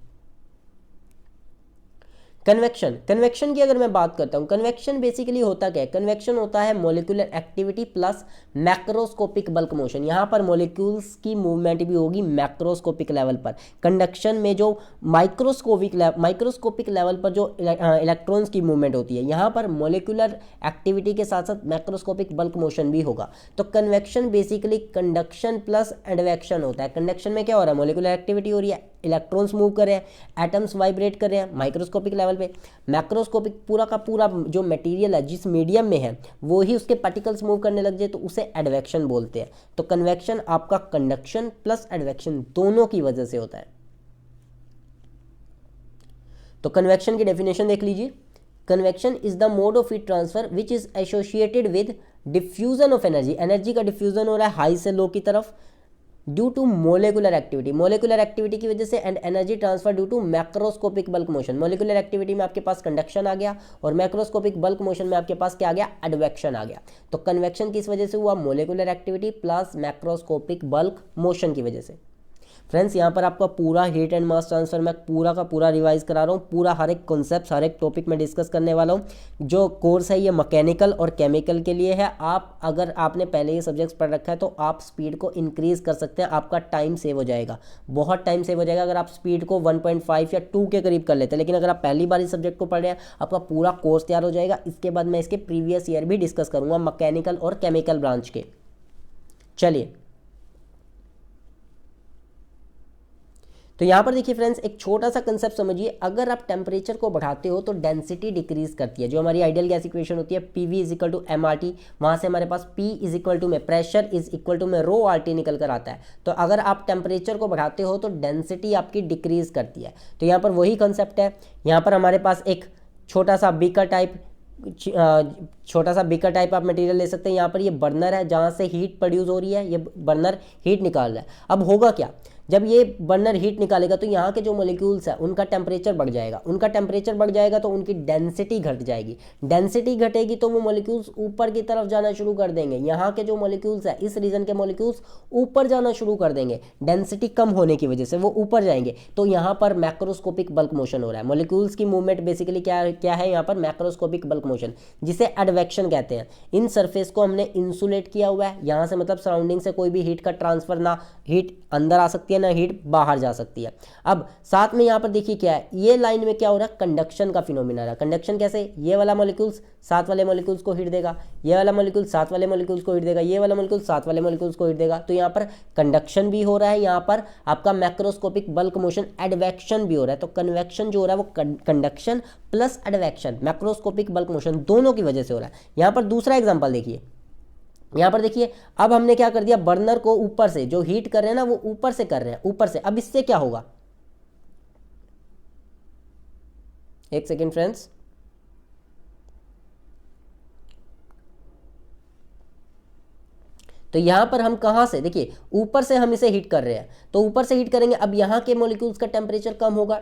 कन्वेक्शन, कन्वेक्शन की अगर मैं बात करता हूँ, कन्वेक्शन बेसिकली होता क्या है? कन्वेक्शन होता है molecular activity plus macroscopic bulk motion. यहाँ पर मॉलिक्यूल्स की मूवमेंट भी होगी मैक्रोस्कोपिक लेवल पर। कंडक्शन में जो माइक्रोस्कोपिक लेवल पर जो इलेक्ट्रॉन्स की मूवमेंट होती है, यहाँ पर मॉलिक्यूलर एक्टिविटी के साथ साथ मैक्रोस्कोपिक बल्क मोशन भी होगा। तो convection basically conduction plus advection होता है। कंडक्शन में क्या हो रहा है, मॉलिक्यूलर एक्टिविटी हो रही है, इलेक्ट्रॉन्स मूव कर रहे हैं, एटम्स वाइब्रेट कर रहे हैं माइक्रोस्कोपिक लेवल पे। मैक्रोस्कोपिक पूरा का पूरा जो मटेरियल है जिस मीडियम में है वो ही उसके पार्टिकल्स मूव करने लग जाए तो उसे एडवेक्शन बोलते हैं। तो कन्वेक्शन आपका कंडक्शन प्लस एडवेक्शन दोनों की वजह से होता है। तो कन्वेक्शन की डेफिनेशन देख लीजिए, convection is the mode of heat transfer which is associated with diffusion of energy, energy का डिफ्यूजन हो रहा है हाई से लो की तरफ, due to molecular activity, molecular activity की वजह से, and energy transfer due to macroscopic bulk motion. Molecular activity में आपके पास कंडक्शन आ गया और मैक्रोस्कोपिक बल्क मोशन में आपके पास क्या आ गया, एडवेक्शन आ गया। तो कन्वेक्शन किस वजह से हुआ, molecular activity plus macroscopic bulk motion की वजह से। फ्रेंड्स यहाँ पर आपका पूरा हीट एंड मास ट्रांसफर मैं पूरा का पूरा रिवाइज करा रहा हूँ, पूरा हर एक कॉन्सेप्ट हर एक टॉपिक में डिस्कस करने वाला हूँ। जो कोर्स है ये मैकेनिकल और केमिकल के लिए है। आप अगर आपने पहले ये सब्जेक्ट्स पढ़ रखा है तो आप स्पीड को इंक्रीज कर सकते हैं, आपका टाइम सेव हो जाएगा, बहुत टाइम सेव हो जाएगा अगर आप स्पीड को 1.5 या 2 के करीब कर लेते हैं। लेकिन अगर आप पहली बार इस सब्जेक्ट को पढ़ रहे हैं आपका पूरा कोर्स तैयार हो जाएगा। इसके बाद मैं इसके प्रीवियस ईयर भी डिस्कस करूँगा मैकेनिकल और केमिकल ब्रांच के। चलिए तो यहाँ पर देखिए फ्रेंड्स एक छोटा सा कंसेप्ट समझिए, अगर आप टेम्परेचर को बढ़ाते हो तो डेंसिटी डिक्रीज करती है। जो हमारी आइडियल गैस इक्वेशन होती है PV is equal to MRT, वहाँ से हमारे पास P इज इक्वल टू में प्रेशर इज इक्वल टू में ρRT निकल कर आता है। तो अगर आप टेम्परेचर को बढ़ाते हो तो डेंसिटी आपकी डिक्रीज करती है। तो यहाँ पर वही कंसेप्ट है। यहाँ पर हमारे पास एक छोटा सा बीकर टाइप आप मटेरियल ले सकते हैं। यहाँ पर ये बर्नर है जहाँ से हीट प्रोड्यूस हो रही है, ये बर्नर हीट निकाल रहा है। अब होगा क्या, जब ये बर्नर हीट निकालेगा तो यहाँ के जो मॉलिक्यूल्स है उनका टेम्परेचर बढ़ जाएगा, उनका टेम्परेचर बढ़ जाएगा तो उनकी डेंसिटी घट जाएगी, डेंसिटी घटेगी तो वो मॉलिक्यूल्स ऊपर की तरफ जाना शुरू कर देंगे। यहाँ के जो मॉलिक्यूल्स है इस रीजन के मॉलिक्यूल्स ऊपर जाना शुरू कर देंगे, डेंसिटी कम होने की वजह से वो ऊपर जाएंगे। तो यहाँ पर मैक्रोस्कोपिक बल्क मोशन हो रहा है। मॉलिक्यूल्स की मूवमेंट बेसिकली क्या है यहाँ पर, मैक्रोस्कोपिक बल्क मोशन, जिसे एडवेक्शन कहते हैं। इन सरफेस को हमने इंसुलेट किया हुआ है, यहाँ से मतलब सराउंडिंग से कोई भी हीट का ट्रांसफर, ना हीट अंदर आ सकती है ना हीट बाहर जा सकती है। अब साथ में यहाँ पर देखिए क्या है, ये लाइन में क्या हो रहा है, कंडक्शन का फिनोमिना है। कंडक्शन कैसे, ये वाला मॉलिक्यूल्स साथ वाले मॉलिक्यूल्स को हीट देगा, ये वाला मॉलिक्यूल साथ वाले मॉलिक्यूल्स को हीट देगा, ये वाला मॉलिक्यूल साथ वाले मॉलिक्यूल्स को हीट देगा। तो यहाँ पर कंडक्शन भी हो रहा है, यहाँ पर आपका मैक्रोस्कोपिक बल्क मोशन एडवेक्शन भी हो रहा है। तो कन्वेक्शन जो हो रहा है वो conduction plus advection, macroscopic bulk motion दोनों की वजह से हो रहा है। यहाँ पर दूसरा एग्जाम्पल देखिए, यहाँ पर देखिए अब हमने क्या कर दिया, बर्नर को ऊपर से जो हीट कर रहे हैं ना वो ऊपर से कर रहे हैं, ऊपर से। अब इससे क्या होगा, एक सेकेंड फ्रेंड्स, तो यहां पर हम कहां से, देखिए ऊपर से हम इसे हीट कर रहे हैं तो ऊपर से हीट करेंगे। अब यहाँ के मॉलिक्यूल्स का टेम्परेचर कम होगा,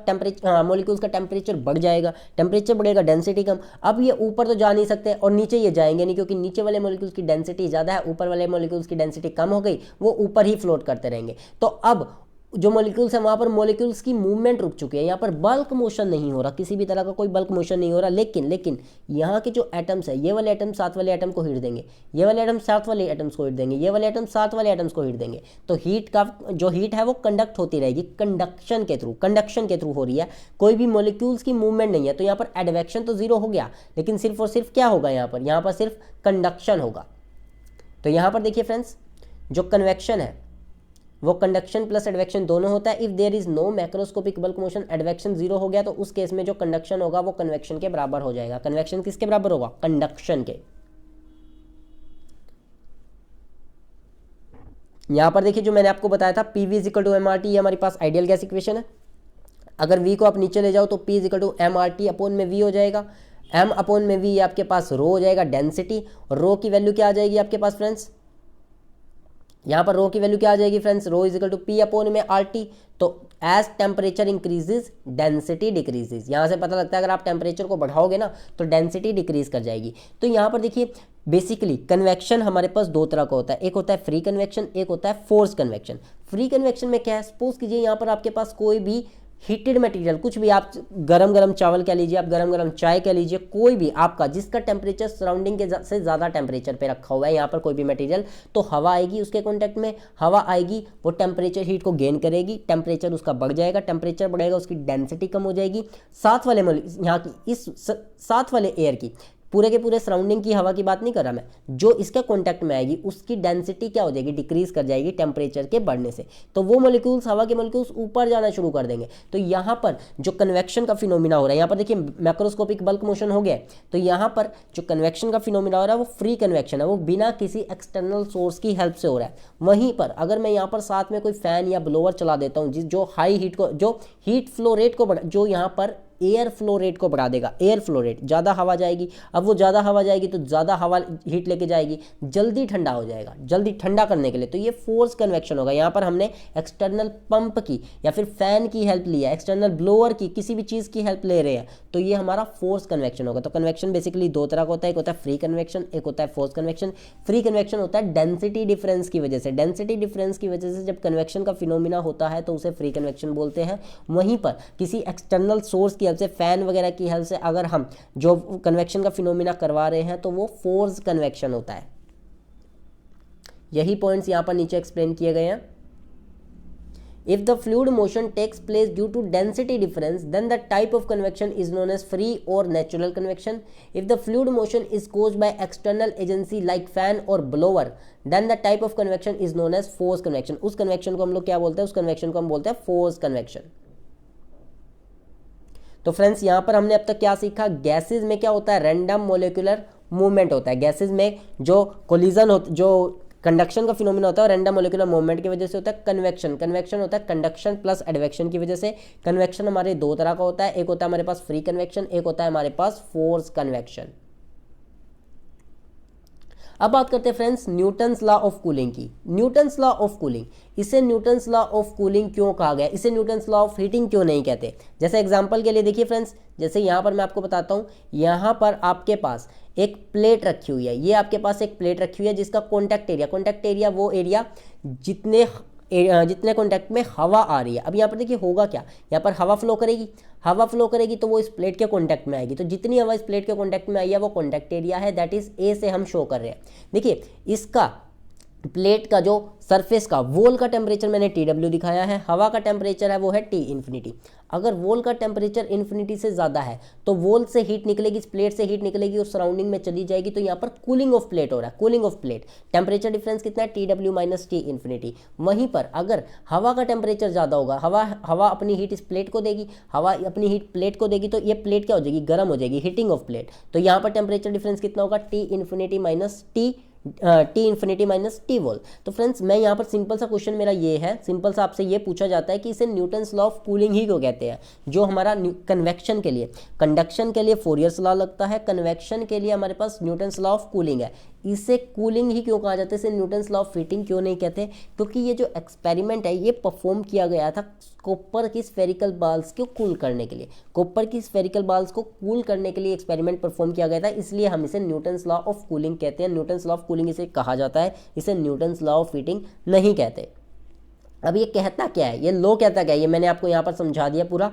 मॉलिक्यूल्स का टेम्परेचर बढ़ जाएगा, टेम्परेचर बढ़ेगा डेंसिटी कम। अब ये ऊपर तो जा नहीं सकते और नीचे ये जाएंगे नहीं, क्योंकि नीचे वाले मॉलिक्यूल्स की डेंसिटी ज़्यादा है, ऊपर वाले मॉलिक्यूल्स की डेंसिटी कम हो गई, वो ऊपर ही फ्लोट करते रहेंगे। तो अब जो मॉलिक्यूल्स हैं वहाँ पर मॉलिक्यूल्स की मूवमेंट रुक चुकी है, यहाँ पर बल्क मोशन नहीं हो रहा, किसी भी तरह का कोई बल्क मोशन नहीं हो रहा। लेकिन यहाँ के जो एटम्स है, ये वाले एटम साथ वाले एटम को हीट देंगे, ये वाले एटम साथ वाले एटम्स को हीट देंगे, ये वाले एटम साथ वाले एटम्स को हीट देंगे। तो हीट का जो हीट है वो कंडक्ट होती रहेगी, कंडक्शन के थ्रू हो रही है, कोई भी मॉलिक्यूल्स की मूवमेंट नहीं है। तो यहाँ पर एडवेक्शन तो जीरो हो गया, लेकिन सिर्फ और सिर्फ क्या होगा, यहाँ पर सिर्फ कंडक्शन होगा। तो यहाँ पर देखिए फ्रेंड्स, जो कन्वेक्शन है वो कंडक्शन प्लस एडवेक्शन दोनों होता है। If there is no macroscopic bulk motion, advection zero हो गया तो उस केस में जो कंडक्शन होगा वो कन्वेक्शन के बराबर हो जाएगा। कन्वेक्शन किसके बराबर होगा, कंडक्शन के। यहां पर देखिए जो मैंने आपको बताया था PV is equal to MRT, ये हमारे पास आइडियल गैस इक्वेशन है। अगर V को आप नीचे ले जाओ तो P is equal to MRT upon में V हो जाएगा, M अपॉन में V आपके पास रो हो जाएगा डेंसिटी, और रो की वैल्यू क्या आ जाएगी आपके पास फ्रेंड्स, यहाँ पर रो की वैल्यू क्या आ जाएगी friends, rho is equal to P upon में RT। तो as temperature increases density decreases, यहाँ से पता लगता है अगर आप टेम्परेचर को बढ़ाओगे ना तो डेंसिटी डिक्रीज कर जाएगी। तो यहाँ पर देखिए बेसिकली कन्वेक्शन हमारे पास दो तरह का होता है, एक होता है फ्री कन्वेक्शन, एक होता है फोर्स कन्वेक्शन। फ्री कन्वेक्शन में क्या है, सपोज कीजिए यहाँ पर आपके पास कोई भी हीटेड मटेरियल, कुछ भी, आप गरम गरम चावल कह लीजिए, आप गरम गरम चाय कह लीजिए, कोई भी आपका जिसका टेम्परेचर सराउंडिंग के से ज़्यादा टेम्परेचर पे रखा हुआ है यहाँ पर कोई भी मटेरियल, तो हवा आएगी उसके कांटेक्ट में, हवा आएगी वो टेम्परेचर हीट को गेन करेगी, टेम्परेचर उसका बढ़ जाएगा, टेम्परेचर बढ़ेगा उसकी डेंसिटी कम हो जाएगी। साथ वाले यहाँ की इस साथ वाले एयर की पूरे के पूरे सराउंडिंग की हवा की बात नहीं कर रहा मैं, जो इसके कॉन्टैक्ट में आएगी उसकी डेंसिटी क्या हो जाएगी, डिक्रीज कर जाएगी टेम्परेचर के बढ़ने से। तो वो मोलिक्यूल्स, हवा के मोलिक्यूल्स ऊपर जाना शुरू कर देंगे। तो यहाँ पर जो कन्वेक्शन का फिनोमिना हो रहा है, यहाँ पर देखिए मैक्रोस्कोपिक बल्क मोशन हो गया, तो यहाँ पर जो कन्वेक्शन का फिनोमिना हो रहा है वो फ्री कन्वेक्शन है, वो बिना किसी एक्सटर्नल सोर्स की हेल्प से हो रहा है। वहीं पर अगर मैं यहाँ पर साथ में कोई फैन या ब्लोअर चला देता हूँ जो हाई हीट को, जो हीट फ्लो रेट को जो यहाँ पर एयर फ्लो रेट को बढ़ा देगा, एयर फ्लो रेट, ज़्यादा हवा जाएगी। अब वो ज़्यादा हवा जाएगी तो ज़्यादा हवा हीट लेके जाएगी, जल्दी ठंडा हो जाएगा, जल्दी ठंडा करने के लिए। तो ये फोर्स कन्वेक्शन होगा। यहाँ पर हमने एक्सटर्नल पंप की या फिर फैन की हेल्प लिया, एक्सटर्नल ब्लोअर की, किसी भी चीज़ की हेल्प ले रहे हैं, तो ये हमारा फोर्स कन्वेक्शन होगा। तो कन्वेक्शन बेसिकली दो तरह का होता है, एक होता है फ्री कन्वेक्शन, एक होता है फोर्स कन्वेक्शन। फ्री कन्वेक्शन होता है डेंसिटी डिफरेंस की वजह से, डेंसिटी डिफरेंस की वजह से जब कन्वेक्शन का फिनोमिना होता है तो उसे फ्री कन्वेक्शन बोलते हैं। वहीं पर किसी एक्सटर्नल सोर्स की हेल्प से, फैन वगैरह की हेल्प से अगर हम जो कन्वेक्शन का फिनोमिना करवा रहे हैं तो वो फोर्स कन्वेक्शन होता है। यही पॉइंट्स यहां पर नीचे एक्सप्लेन किए गए हैं। If the fluid motion takes place due to density difference, then the type of convection is known as free or natural convection. If the fluid motion is caused by external agency like fan or blower, then the type of convection is known as force convection. उस convection को हम लोग क्या बोलते हैं, उस convection को हम बोलते हैं force convection. तो फ्रेंड्स यहाँ पर हमने अब तक क्या सीखा, गैसेज में क्या होता है, रैंडम मोलिकुलर मूवमेंट होता है। गैसेज में जो कोलिजन होता, जो कंडक्शन का फिनोमिना होता है रैंडम मोलिकुलर मूवमेंट की वजह से होता है। कन्वेक्शन, कन्वेक्शन होता है कंडक्शन प्लस एडवेक्शन की वजह से। कन्वेक्शन हमारे दो तरह का होता है, एक होता है हमारे पास फ्री कन्वेक्शन, एक होता है हमारे पास फोर्स कन्वेक्शन। अब बात करते हैं friends Newton's law of cooling की। न्यूटन्स लॉ ऑफ कूलिंग, इसे न्यूटन्स लॉ ऑफ कूलिंग क्यों कहा गया, इसे न्यूटन्स लॉ ऑफ हीटिंग क्यों नहीं कहते। जैसे एग्जांपल के लिए देखिए फ्रेंड्स, जैसे यहाँ पर मैं आपको बताता हूँ, यहाँ पर आपके पास एक प्लेट रखी हुई है, ये आपके पास एक प्लेट रखी हुई है जिसका कॉन्टैक्ट एरिया वो एरिया जितने कॉन्टैक्ट में हवा आ रही है। अब यहाँ पर देखिए होगा क्या, यहाँ पर हवा फ्लो करेगी तो वो इस प्लेट के कॉन्टैक्ट में आएगी। तो जितनी हवा इस प्लेट के कॉन्टैक्ट में आई है वो कॉन्टैक्ट एरिया है, दैट इज ए से हम शो कर रहे हैं। देखिए इसका प्लेट का जो सरफेस का वॉल का टेम्परेचर मैंने TW दिखाया है, हवा का टेम्परेचर है वो है T इन्फिनिटी। अगर वॉल का टेम्परेचर इन्फिनिटी से ज़्यादा है तो वॉल से हीट निकलेगी, इस प्लेट से हीट निकलेगी और सराउंडिंग में चली जाएगी। तो यहाँ पर कूलिंग ऑफ प्लेट हो रहा है, cooling of plate. Temperature difference कितना है, TW माइनस T इन्फिनिटी। वहीं पर अगर हवा का टेम्परेचर ज़्यादा होगा, हवा अपनी हीट इस प्लेट को देगी, हवा अपनी हीट प्लेट को देगी, तो ये प्लेट क्या हो जाएगी, गर्म हो जाएगी, हीटिंग ऑफ प्लेट। तो यहाँ पर टेम्परेचर डिफरेंस कितना होगा, T infinity minus T infinity minus T wall. तो फ्रेंड्स मैं यहाँ पर सिंपल सा क्वेश्चन मेरा ये है, सिंपल सा आपसे ये पूछा जाता है कि इसे न्यूटन्स लॉ ऑफ कूलिंग ही क्यों कहते हैं। जो हमारा कन्वेक्शन के लिए, कंडक्शन के लिए फोरियर्स लॉ लगता है, कन्वेक्शन के लिए हमारे पास न्यूटन्स लॉ ऑफ कूलिंग है। इसे कूलिंग ही क्यों कहा जाता है, इसे न्यूटन्स लॉ ऑफ हीटिंग क्यों नहीं कहते, क्योंकि ये जो एक्सपेरिमेंट है ये परफॉर्म किया गया था कॉपर की स्फेरिकल बाल्स को कूल करने के लिए। कॉपर की स्फेरिकल बाल्स को कूल करने के लिए एक्सपेरिमेंट परफॉर्म किया गया था, इसलिए हम इसे न्यूटन्स लॉ ऑफ कूलिंग कहते हैं। न्यूटन्स लॉ ऑफ कूलिंग इसे कहा जाता है, इसे न्यूटन्स लॉ ऑफ हीटिंग नहीं कहते। अब ये कहता क्या है, ये लॉ कहता क्या है, ये मैंने आपको यहाँ पर समझा दिया पूरा।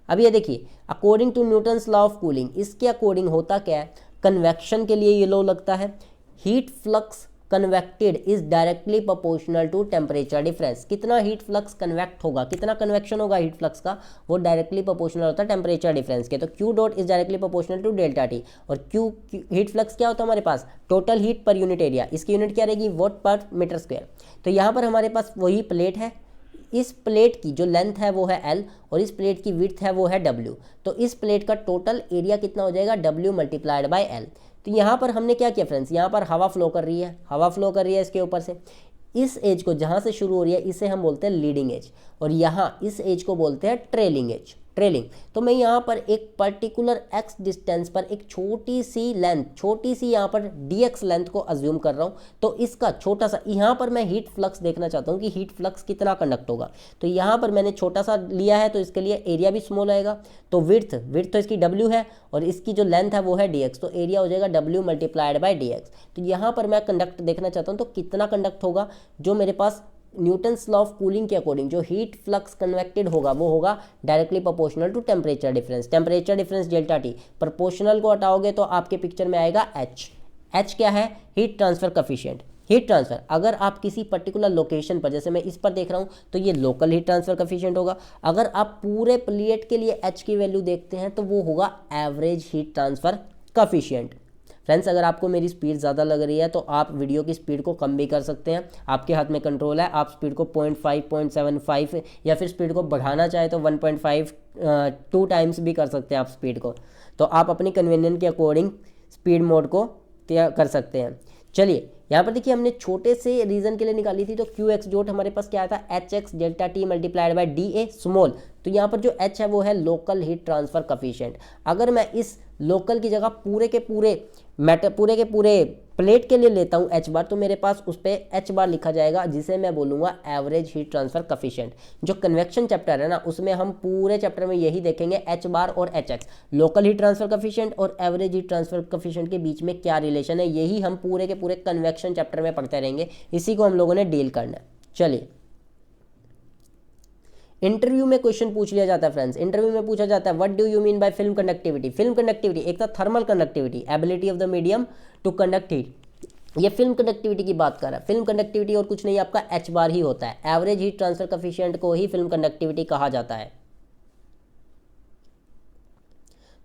अब ये देखिए, according to Newton's law of cooling, इसके अकॉर्डिंग होता क्या है, कन्वेक्शन के लिए ये लॉ लगता है, heat flux convected is directly proportional to temperature difference. कितना हीट फ्लक्स कन्वेक्ट होगा, कितना कन्वेक्शन होगा हीट फ्लक्स का, वो डायरेक्टली प्रोपोर्शनल होता है टेम्परेचर डिफरेंस के। तो Q dot is directly proportional to delta T। और Q हीट फ्लक्स क्या होता है हमारे पास, total heat per unit area, इसकी यूनिट क्या रहेगी, वॉट पर मीटर स्क्वायर। तो यहाँ पर हमारे पास वही प्लेट है, इस प्लेट की जो लेंथ है वो है L और इस प्लेट की विड्थ है वो है W। तो इस प्लेट का टोटल एरिया कितना हो जाएगा, W मल्टीप्लाइड बाय L। तो यहाँ पर हमने क्या किया फ्रेंड्स, यहाँ पर हवा फ्लो कर रही है, इसके ऊपर से। इस एज को जहाँ से शुरू हो रही है इसे हम बोलते हैं लीडिंग एज, और यहाँ इस एज को बोलते हैं ट्रेलिंग एज, ट्रेलिंग। तो मैं यहाँ पर एक पर्टिकुलर x डिस्टेंस पर एक छोटी सी लेंथ, छोटी सी यहाँ पर dx लेंथ को अज्यूम कर रहा हूँ। तो इसका छोटा सा, यहाँ पर मैं हीट फ्लक्स देखना चाहता हूँ कि हीट फ्लक्स कितना कंडक्ट होगा। तो यहाँ पर मैंने छोटा सा लिया है, तो इसके लिए एरिया भी स्मॉल आएगा। तो विड्थ तो इसकी w है और इसकी जो लेंथ है वो है dx, तो एरिया हो जाएगा w मल्टीप्लाइड बाय dx। तो यहाँ पर मैं कंडक्ट देखना चाहता हूँ, तो कितना कंडक्ट होगा, जो मेरे पास न्यूटन्स लॉ ऑफ कूलिंग के अकॉर्डिंग जो हीट फ्लक्स कन्वेक्टेड होगा वो होगा directly proportional to temperature difference. Temperature difference delta T, proportional को हटाओगे तो आपके पिक्चर में आएगा H क्या है, heat transfer coefficient. Heat transfer, अगर आप किसी पर्टिकुलर लोकेशन पर, जैसे मैं इस पर देख रहा हूँ, तो ये लोकल हीट ट्रांसफर कफिशिएंट होगा। अगर आप पूरे प्लेट के लिए H की वैल्यू देखते हैं तो वो होगा average heat transfer coefficient. Friends अगर आपको मेरी स्पीड ज़्यादा लग रही है तो आप वीडियो की स्पीड को कम भी कर सकते हैं, आपके हाथ में कंट्रोल है। आप स्पीड को 0.5 0.75 या फिर स्पीड को बढ़ाना चाहे तो 1.5 2 टाइम्स भी कर सकते हैं आप स्पीड को। तो आप अपनी कन्वीनियंट के अकॉर्डिंग स्पीड मोड को तय कर सकते हैं। चलिए यहाँ पर देखिए हमने छोटे से रीजन के लिए निकाली थी, तो क्यू एक्स डॉट हमारे पास क्या था, H x delta T multiplied by D A small. तो यहाँ पर जो एच है वो है लोकल हीट ट्रांसफर कफिशिएंट। अगर मैं इस लोकल की जगह पूरे के पूरे प्लेट के लिए लेता हूँ एच बार, तो मेरे पास उस पर एच बार लिखा जाएगा, जिसे मैं बोलूँगा एवरेज हीट ट्रांसफर कफिशिएंट। जो कन्वेक्शन चैप्टर है ना, उसमें हम पूरे चैप्टर में यही देखेंगे, एच बार और H x, local heat transfer coefficient और एवरेज हीट ट्रांसफर कफिशिएंट के बीच में क्या रिलेशन है, यही हम पूरे के पूरे कन्वेक्शन चैप्टर में पढ़ते रहेंगे। इसी को हम लोगों ने डील करना है। चलिए इंटरव्यू में क्वेश्चन पूछ लिया जाता है फ्रेंड्स, इंटरव्यू में पूछा जाता है what do you mean by film conductivity. Film conductivity एक था thermal conductivity, ability of the medium to conduct heat, ये फिल्म कंडक्टिविटी की बात कर रहा है। फिल्म कंडक्टिविटी और कुछ नहीं आपका एच बार ही होता है, एवरेज हीट ट्रांसफर कफिशिएंट को ही फिल्म कंडक्टिविटी कहा जाता है।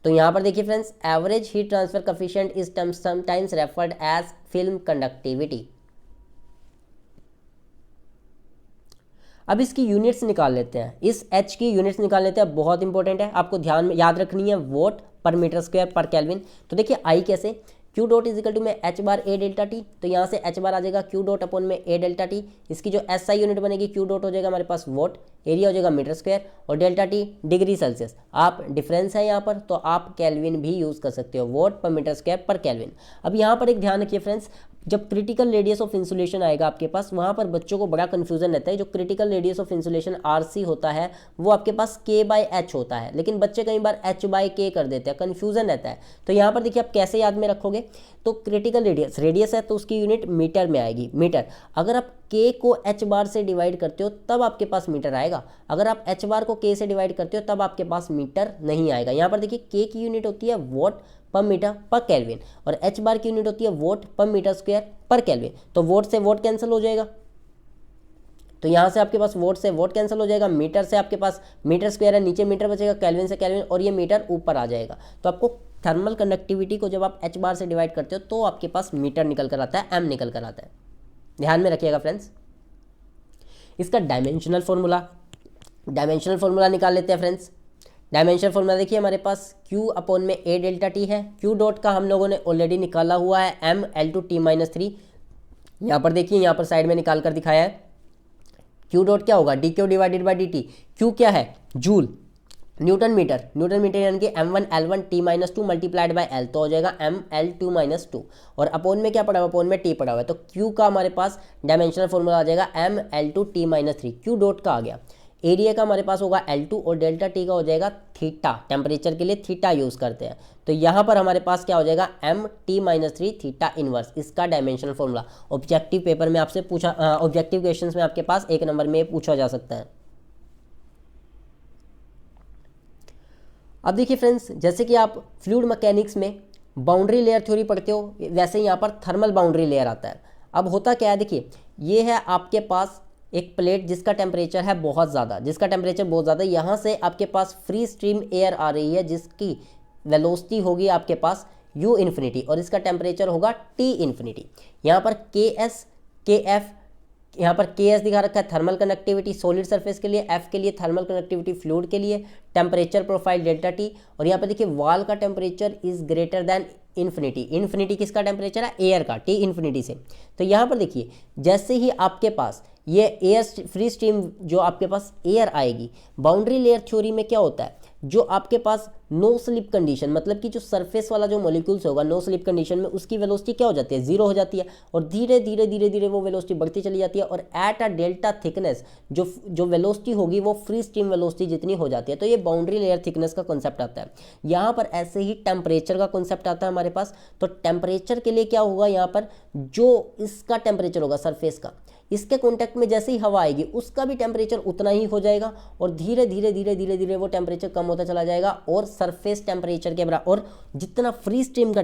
तो यहां पर देखिए friends, average heat transfer coefficient is sometimes referred as film conductivity. अब इसकी यूनिट्स निकाल लेते हैं, इस एच की यूनिट्स निकाल लेते हैं, बहुत इंपॉर्टेंट है, आपको ध्यान में याद रखनी है, वोट पर मीटर स्क्वायर पर केल्विन। तो देखिए आई कैसे, Q dot is equal to में h bar A delta T, तो यहाँ से एच बार आ जाएगा क्यू डॉट अपॉन में ए डेल्टा टी। इसकी जो एस आई यूनिट बनेगी, क्यू डॉट हो जाएगा हमारे पास वोट, एरिया हो जाएगा मीटर स्क्वायर, और डेल्टा टी डिग्री सेल्सियस। आप डिफरेंस है यहाँ पर, तो आप केल्विन भी यूज़ कर सकते हो, वोट पर मीटर स्क्वायर पर केल्विन। अब यहाँ पर एक ध्यान रखिए फ्रेंड्स, जब क्रिटिकल रेडियस ऑफ इंसुलेशन आएगा आपके पास, वहाँ पर बच्चों को बड़ा कन्फ्यूजन रहता है। जो critical radius of insulation RC होता है वो आपके पास के बाई एच होता है, लेकिन बच्चे कई बार एच बाई के कर देते हैं, कन्फ्यूजन रहता है। तो यहाँ पर देखिए आप कैसे याद में रखोगे, तो क्रिटिकल रेडियस है तो उसकी यूनिट मीटर में आएगी, मीटर। अगर आप के को एच बार से डिवाइड करते हो तब आपके पास मीटर आएगा, अगर आप एच बार को के से डिवाइड करते हो तब आपके पास मीटर नहीं आएगा। यहाँ पर देखिए के की यूनिट होती है vote per metre per kelvin, और एच बार की यूनिट होती है वोट पर मीटर स्क्वायर पर केल्विन। तो वोट से वोट कैंसिल हो जाएगा, तो यहाँ से आपके पास वोट से वोट कैंसिल हो जाएगा, मीटर से आपके पास मीटर स्क्वायर है, नीचे मीटर बचेगा, केल्विन से केल्विन, और ये मीटर ऊपर आ जाएगा। तो आपको थर्मल कंडक्टिविटी को जब आप एच बार से डिवाइड करते हो तो आपके पास मीटर निकल कर आता है, एम निकल कर आता है, ध्यान में रखिएगा फ्रेंड्स। इसका डायमेंशनल फॉर्मूला निकाल लेते हैं फ्रेंड्स। डायमेंशनल फॉर्मूला देखिए हमारे पास Q अपॉन में A डेल्टा टी है, Q डॉट का हम लोगों ने ऑलरेडी निकाला हुआ है M L two T minus 3। यहाँ पर देखिए, यहाँ पर साइड में निकाल कर दिखाया है, Q डॉट क्या होगा, dQ divided by dt। Q क्या है, जूल, न्यूटन मीटर यानी कि M1 L1 T minus 2 multiplied by L, तो हो जाएगा ML2 माइनस 2, और अपॉन में क्या पड़ा हुआ, अपॉन में T पड़ा हुआ है, तो Q का हमारे पास डायमेंशनल फॉर्मूला आ जाएगा ML2 T minus 3, Q dot का आ गया। एरिया का हमारे पास होगा L2 और डेल्टा टी का हो जाएगा थीटा, टेम्परेचर के लिए थीटा यूज़ करते हैं। तो यहाँ पर हमारे पास क्या हो जाएगा, MT माइनस 3 थीटा इनवर्स, इसका डायमेंशनल फॉर्मूला ऑब्जेक्टिव पेपर में आपसे पूछा, ऑब्जेक्टिव क्वेश्चंस में आपके पास 1 नंबर में पूछा जा सकता है। अब देखिए फ्रेंड्स, जैसे कि आप फ्लूइड मैकेनिक्स में बाउंड्री लेयर थ्योरी पढ़ते हो, वैसे यहाँ पर थर्मल बाउंड्री लेयर आता है। अब होता क्या है, देखिए ये है आपके पास एक प्लेट जिसका टेम्परेचर है बहुत ज़्यादा, यहाँ से आपके पास फ्री स्ट्रीम एयर आ रही है जिसकी वेलोसिटी होगी आपके पास u इन्फिनिटी, और इसका टेम्परेचर होगा T इन्फिनिटी। यहाँ पर KS KF, यहाँ पर KS दिखा रखा है थर्मल कंडक्टिविटी सॉलिड सरफेस के लिए, F के लिए थर्मल कंडक्टिविटी फ्लूइड के लिए, टेम्परेचर प्रोफाइल डेल्टा T, और यहाँ पर देखिए वॉल का temperature is greater then infinity किसका टेम्परेचर है, एयर का, T इन्फिनिटी से। तो यहाँ पर देखिए जैसे ही आपके पास ये एयर फ्री स्ट्रीम जो आपके पास एयर आएगी, बाउंड्री लेयर थ्योरी में क्या होता है, जो आपके पास नो स्लिप कंडीशन, मतलब कि जो सरफेस वाला जो मॉलिक्यूल्स होगा नो स्लिप कंडीशन में, उसकी वेलोसिटी क्या हो जाती है, जीरो हो जाती है, और धीरे धीरे वो वेलोसिटी बढ़ती चली जाती है, और एट अ डेल्टा थिकनेस जो वेलोसिटी होगी वो फ्री स्ट्रीम वेलोसिटी जितनी हो जाती है। तो ये बाउंड्री लेयर थिकनेस का कॉन्सेप्ट आता है। यहाँ पर ऐसे ही टेम्परेचर का कॉन्सेप्ट आता है हमारे पास। तो टेम्परेचर के लिए क्या होगा, यहाँ पर जो इसका टेम्परेचर होगा सरफेस का, इसके कॉन्टैक्ट में जैसे ही हवा आएगी उसका भी टेम्परेचर उतना ही हो जाएगा, और धीरे धीरे वो टेम्परेचर कम होता चला जाएगा, और सरफेस टेम्परेचर के बराबर, और जितना फ्री स्ट्रीम का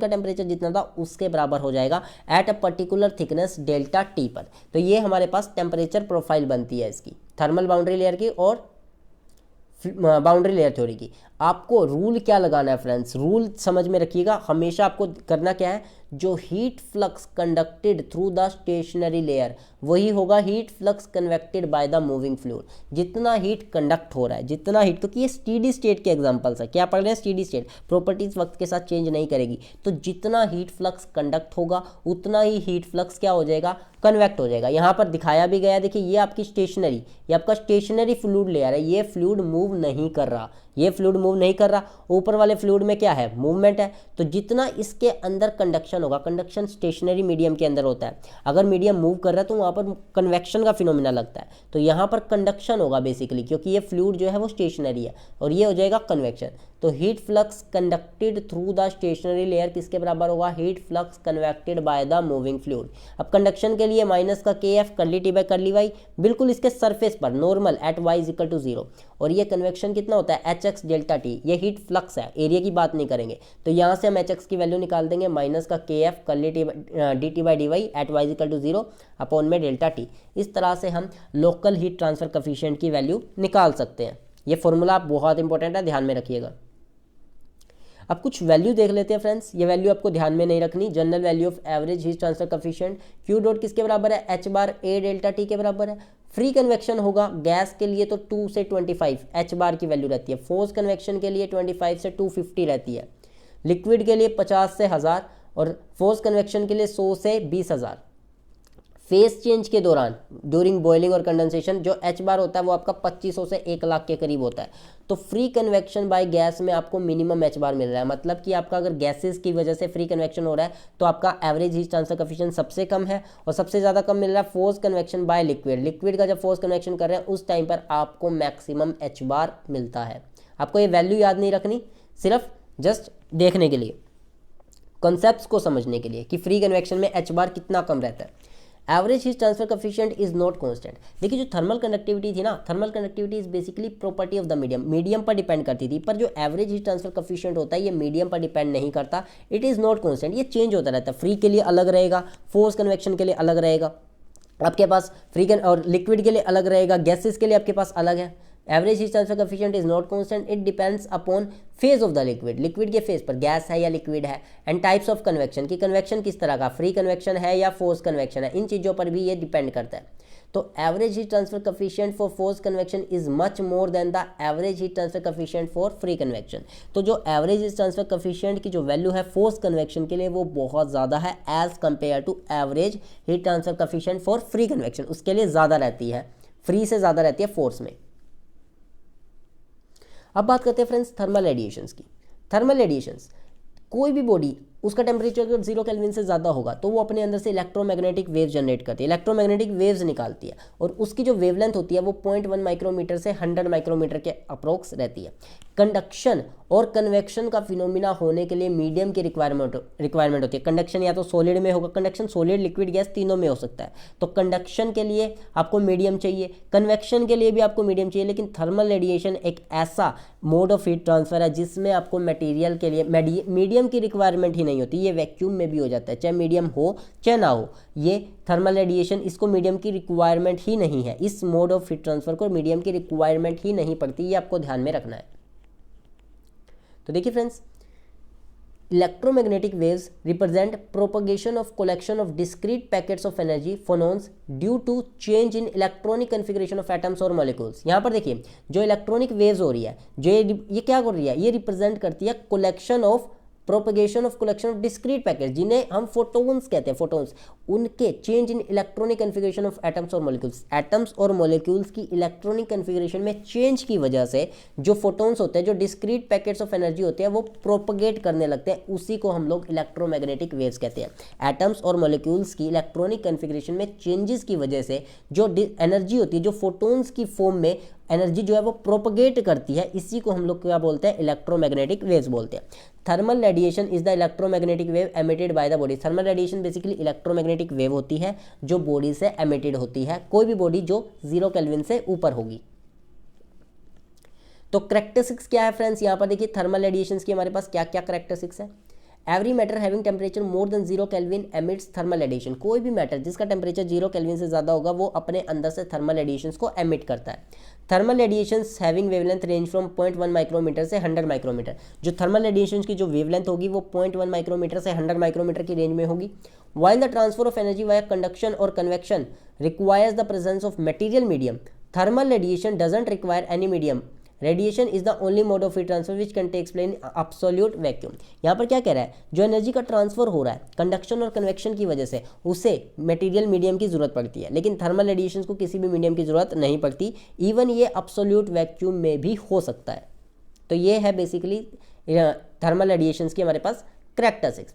टेम्परेचर जितना था उसके बराबर हो जाएगा at a particular thickness delta T पर। तो ये हमारे पास टेम्परेचर प्रोफाइल बनती है इसकी, थर्मल बाउंड्री लेयर की और बाउंड्री लेयर थ्योरी की। आपको रूल क्या लगाना है फ्रेंड्स, रूल समझ में रखिएगा, हमेशा आपको करना क्या है, जो heat flux conducted through the stationary layer वही होगा heat flux convected by the moving fluid. जितना हीट कंडक्ट हो रहा है, जितना हीट, क्योंकि ये स्टीडी स्टेट के एग्जांपल्स है, क्या पढ़ रहे हैं, स्टीडी स्टेट, प्रॉपर्टीज वक्त के साथ चेंज नहीं करेगी, तो जितना हीट फ्लक्स कंडक्ट होगा उतना ही हीट फ्लक्स क्या हो जाएगा, कन्वेक्ट हो जाएगा। यहाँ पर दिखाया भी गया, देखिए ये आपकी स्टेशनरी, ये आपका स्टेशनरी फ्लूइड लेयर है, ये फ्लूइड मूव नहीं कर रहा, ये फ्लूइड मूव नहीं कर रहा, ऊपर वाले फ्लूइड में क्या है, मूवमेंट है। तो जितना इसके अंदर कंडक्शन होगा, कंडक्शन स्टेशनरी मीडियम के अंदर होता है, अगर मीडियम मूव कर रहा है तो वहाँ पर कन्वेक्शन का फिनोमिना लगता है, तो यहाँ पर कंडक्शन होगा बेसिकली, क्योंकि ये फ्लूइड जो है वो स्टेशनरी है, और ये हो जाएगा कन्वेक्शन। तो heat flux conducted through the stationary layer किसके बराबर होगा, heat flux convected by the moving fluid. अब कंडक्शन के लिए माइनस का k of curly T by करली वाई, बिल्कुल इसके सरफेस पर normal at y is equal to 0, और ये कन्वेक्शन कितना होता है, एच एक्स डेल्टा टी, ये हीट फ्लक्स है, एरिया की बात नहीं करेंगे, तो यहाँ से हम एच एक्स की वैल्यू निकाल देंगे, माइनस का k of curly T d T by d y at y is equal to 0 upon में डेल्टा टी। इस तरह से हम लोकल हीट ट्रांसफर कोफिशिएंट की वैल्यू निकाल सकते हैं। ये फॉर्मूला बहुत इंपॉर्टेंट है, ध्यान में रखिएगा। अब कुछ वैल्यू देख लेते हैं फ्रेंड्स, ये वैल्यू आपको ध्यान में नहीं रखनी। General value of average heat transfer coefficient Q dot किसके बराबर है, H bar A delta T के बराबर है। फ्री कन्वेक्शन होगा गैस के लिए तो 2 से 25 एच बार की वैल्यू रहती है, फोर्स कन्वेक्शन के लिए 25 से 250 रहती है, लिक्विड के लिए 50 से 1000 और फोर्स कन्वेक्शन के लिए 100 से 20,000। फेस चेंज के दौरान ड्यूरिंग बॉइलिंग और कंडेंसेशन जो एच बार होता है वो आपका 2500 से 1 लाख के करीब होता है। तो फ्री कन्वेक्शन बाय गैस में आपको मिनिमम एच बार मिल रहा है, मतलब कि आपका अगर गैसेस की वजह से फ्री कन्वेक्शन हो रहा है तो आपका एवरेज हीट ट्रांसफर कोफिशिएंट सबसे कम है, और सबसे ज़्यादा कम मिल रहा है force convection by liquid. Liquid का जब फोर्स कन्वेक्शन कर रहे हैं उस टाइम पर आपको मैक्सिमम एच बार मिलता है। आपको ये वैल्यू याद नहीं रखनी, सिर्फ जस्ट देखने के लिए, कॉन्सेप्ट्स को समझने के लिए कि फ्री कन्वेक्शन में एच बार कितना कम रहता है। Average heat transfer coefficient is not constant. देखिए जो थर्मल कंडक्टिविटी थी ना, thermal conductivity is basically property of the medium, medium पर डिपेंड करती थी, पर जो एवरेज हीट ट्रांसफर कोफिशिएंट होता है ये मीडियम पर डिपेंड नहीं करता, इट इज़ नॉट कांस्टेंट, ये चेंज होता रहता है। फ्री के लिए अलग रहेगा, फोर्स कन्वेक्शन के लिए अलग रहेगा आपके पास, फ्री और लिक्विड के लिए अलग रहेगा, गैसेस के लिए आपके पास अलग है। Average heat transfer coefficient is not constant, it depends upon phase of the liquid, liquid के फेज पर, गैस है या लिक्विड है, एंड टाइप्स ऑफ कन्वेक्शन की कन्वेक्शन किस तरह का, फ्री कन्वेक्शन है या फोर्स कन्वेक्शन है, इन चीज़ों पर भी ये डिपेंड करता है। तो average heat transfer coefficient for force convection is much more than the average heat transfer coefficient for free convection. तो जो एवरेज हीट ट्रांसफर कोफिशिएंट की जो वैल्यू है फोर्स कन्वेक्शन के लिए वो बहुत ज़्यादा है as compare to average heat transfer coefficient for free convection, उसके लिए ज़्यादा रहती है, फ्री से ज़्यादा रहती है फोर्स में। अब बात करते हैं फ्रेंड्स थर्मल रेडिएशंस की। थर्मल रेडिएशंस, कोई भी बॉडी उसका टेम्परेचर अगर 0 केल्विन से ज़्यादा होगा तो वो अपने अंदर से इलेक्ट्रोमैग्नेटिक वेव जनरेट करती है, इलेक्ट्रोमैग्नेटिक वेव्स निकालती है, और उसकी जो वेवलेंथ होती है वो 0.1 माइक्रोमीटर से 100 माइक्रोमीटर के अप्रोक्स रहती है। कंडक्शन और कन्वेक्शन का फिनोमिना होने के लिए मीडियम की रिक्वायरमेंट होती है। कंडक्शन या तो सॉलिड में होगा, कंडक्शन सॉलिड लिक्विड गैस तीनों में हो सकता है, तो कंडक्शन के लिए आपको मीडियम चाहिए, कन्वेक्शन के लिए भी आपको मीडियम चाहिए। लेकिन थर्मल रेडिएशन एक ऐसा मोड ऑफ हीट ट्रांसफर है जिसमें आपको मटेरियल के लिए मीडियम की रिक्वायरमेंट ही नहीं होती, ये वैक्यूम में भी हो जाता है, चाहे मीडियम हो चाहे ना हो। ये थर्मल रेडिएशन, इसको मीडियम की रिक्वायरमेंट ही नहीं है, इस मोड ऑफ हीट ट्रांसफर को मीडियम की रिक्वायरमेंट ही नहीं पड़ती, ये आपको ध्यान में रखना है। तो देखिए friends, electromagnetic waves represent propagation of collection of discrete packets of energy phonons due to change in electronic configuration of atoms और मॉलिक्यूल्स। यहाँ पर देखिए जो इलेक्ट्रॉनिक वेव्स हो रही है, जो ये क्या कर रही है, ये रिप्रेजेंट करती है collection of propagation of collection of discrete packet, जिन्हें हम फोटोन्स कहते हैं, फोटोन्स, उनके change in electronic configuration of atoms और मॉलिक्यूल्स। एटम्स और मॉलिक्यूल्स की इलेक्ट्रॉनिक कन्फिगरेशन में चेंज की वजह से जो फोटोन्स होते हैं, जो डिस्क्रीट पैकेट्स ऑफ एनर्जी होते हैं, वो प्रोपगेट करने लगते हैं, उसी को हम लोग इलेक्ट्रोमैग्नेटिक वेव्स कहते हैं। एटम्स और मॉलिक्यूल्स की इलेक्ट्रॉनिक कन्फिगरेशन में चेंजेस की वजह से जो एनर्जी होती है, जो फोटोन्स की फॉर्म में एनर्जी जो है वो प्रोपगेट करती है, इसी को हम लोग क्या बोलते हैं, इलेक्ट्रोमैग्नेटिक वेव्स बोलते हैं। Thermal radiation is the electromagnetic wave emitted by the body. Thermal radiation basically electromagnetic wave होती है जो बॉडी से एमिटेड होती है, कोई भी बॉडी जो 0 केल्विन से ऊपर होगी। तो करेक्टरिस्टिक्स क्या है फ्रेंड्स, यहाँ पर देखिए थर्मल रेडिएशंस की हमारे पास क्या क्या करेक्टरिस्टिक्स है। Every matter having temperature more than 0 kelvin emits thermal radiation. कोई भी मैटर जिसका टेम्परेचर 0 केल्विन से ज़्यादा होगा वो अपने अंदर से थर्मल रेडिएशंस को एमिट करता है। Thermal radiations having wavelength range from 0.1 micrometre से 100 माइक्रोमीटर। जो थर्मल रेडिएशंस की जो वेवलेंथ होगी वो 0.1 माइक्रोमीटर से 100 माइक्रोमीटर की रेंज में होगी। While the transfer of energy via conduction और convection requires the presence of material medium, thermal radiation doesn't require any medium. Radiation is the only mode of heat transfer which can takes place in absolute vacuum. यहाँ पर क्या कह रहा है, जो energy का transfer हो रहा है कंडक्शन और कन्वेक्शन की वजह से उसे मटेरियल मीडियम की जरूरत पड़ती है, लेकिन थर्मल रेडिएशन को किसी भी मीडियम की जरूरत नहीं पड़ती, इवन ये एब्सोल्यूट वैक्यूम में भी हो सकता है। तो ये है बेसिकली थर्मल रेडिएशन की हमारे पास करैक्टरिस्टिक्स।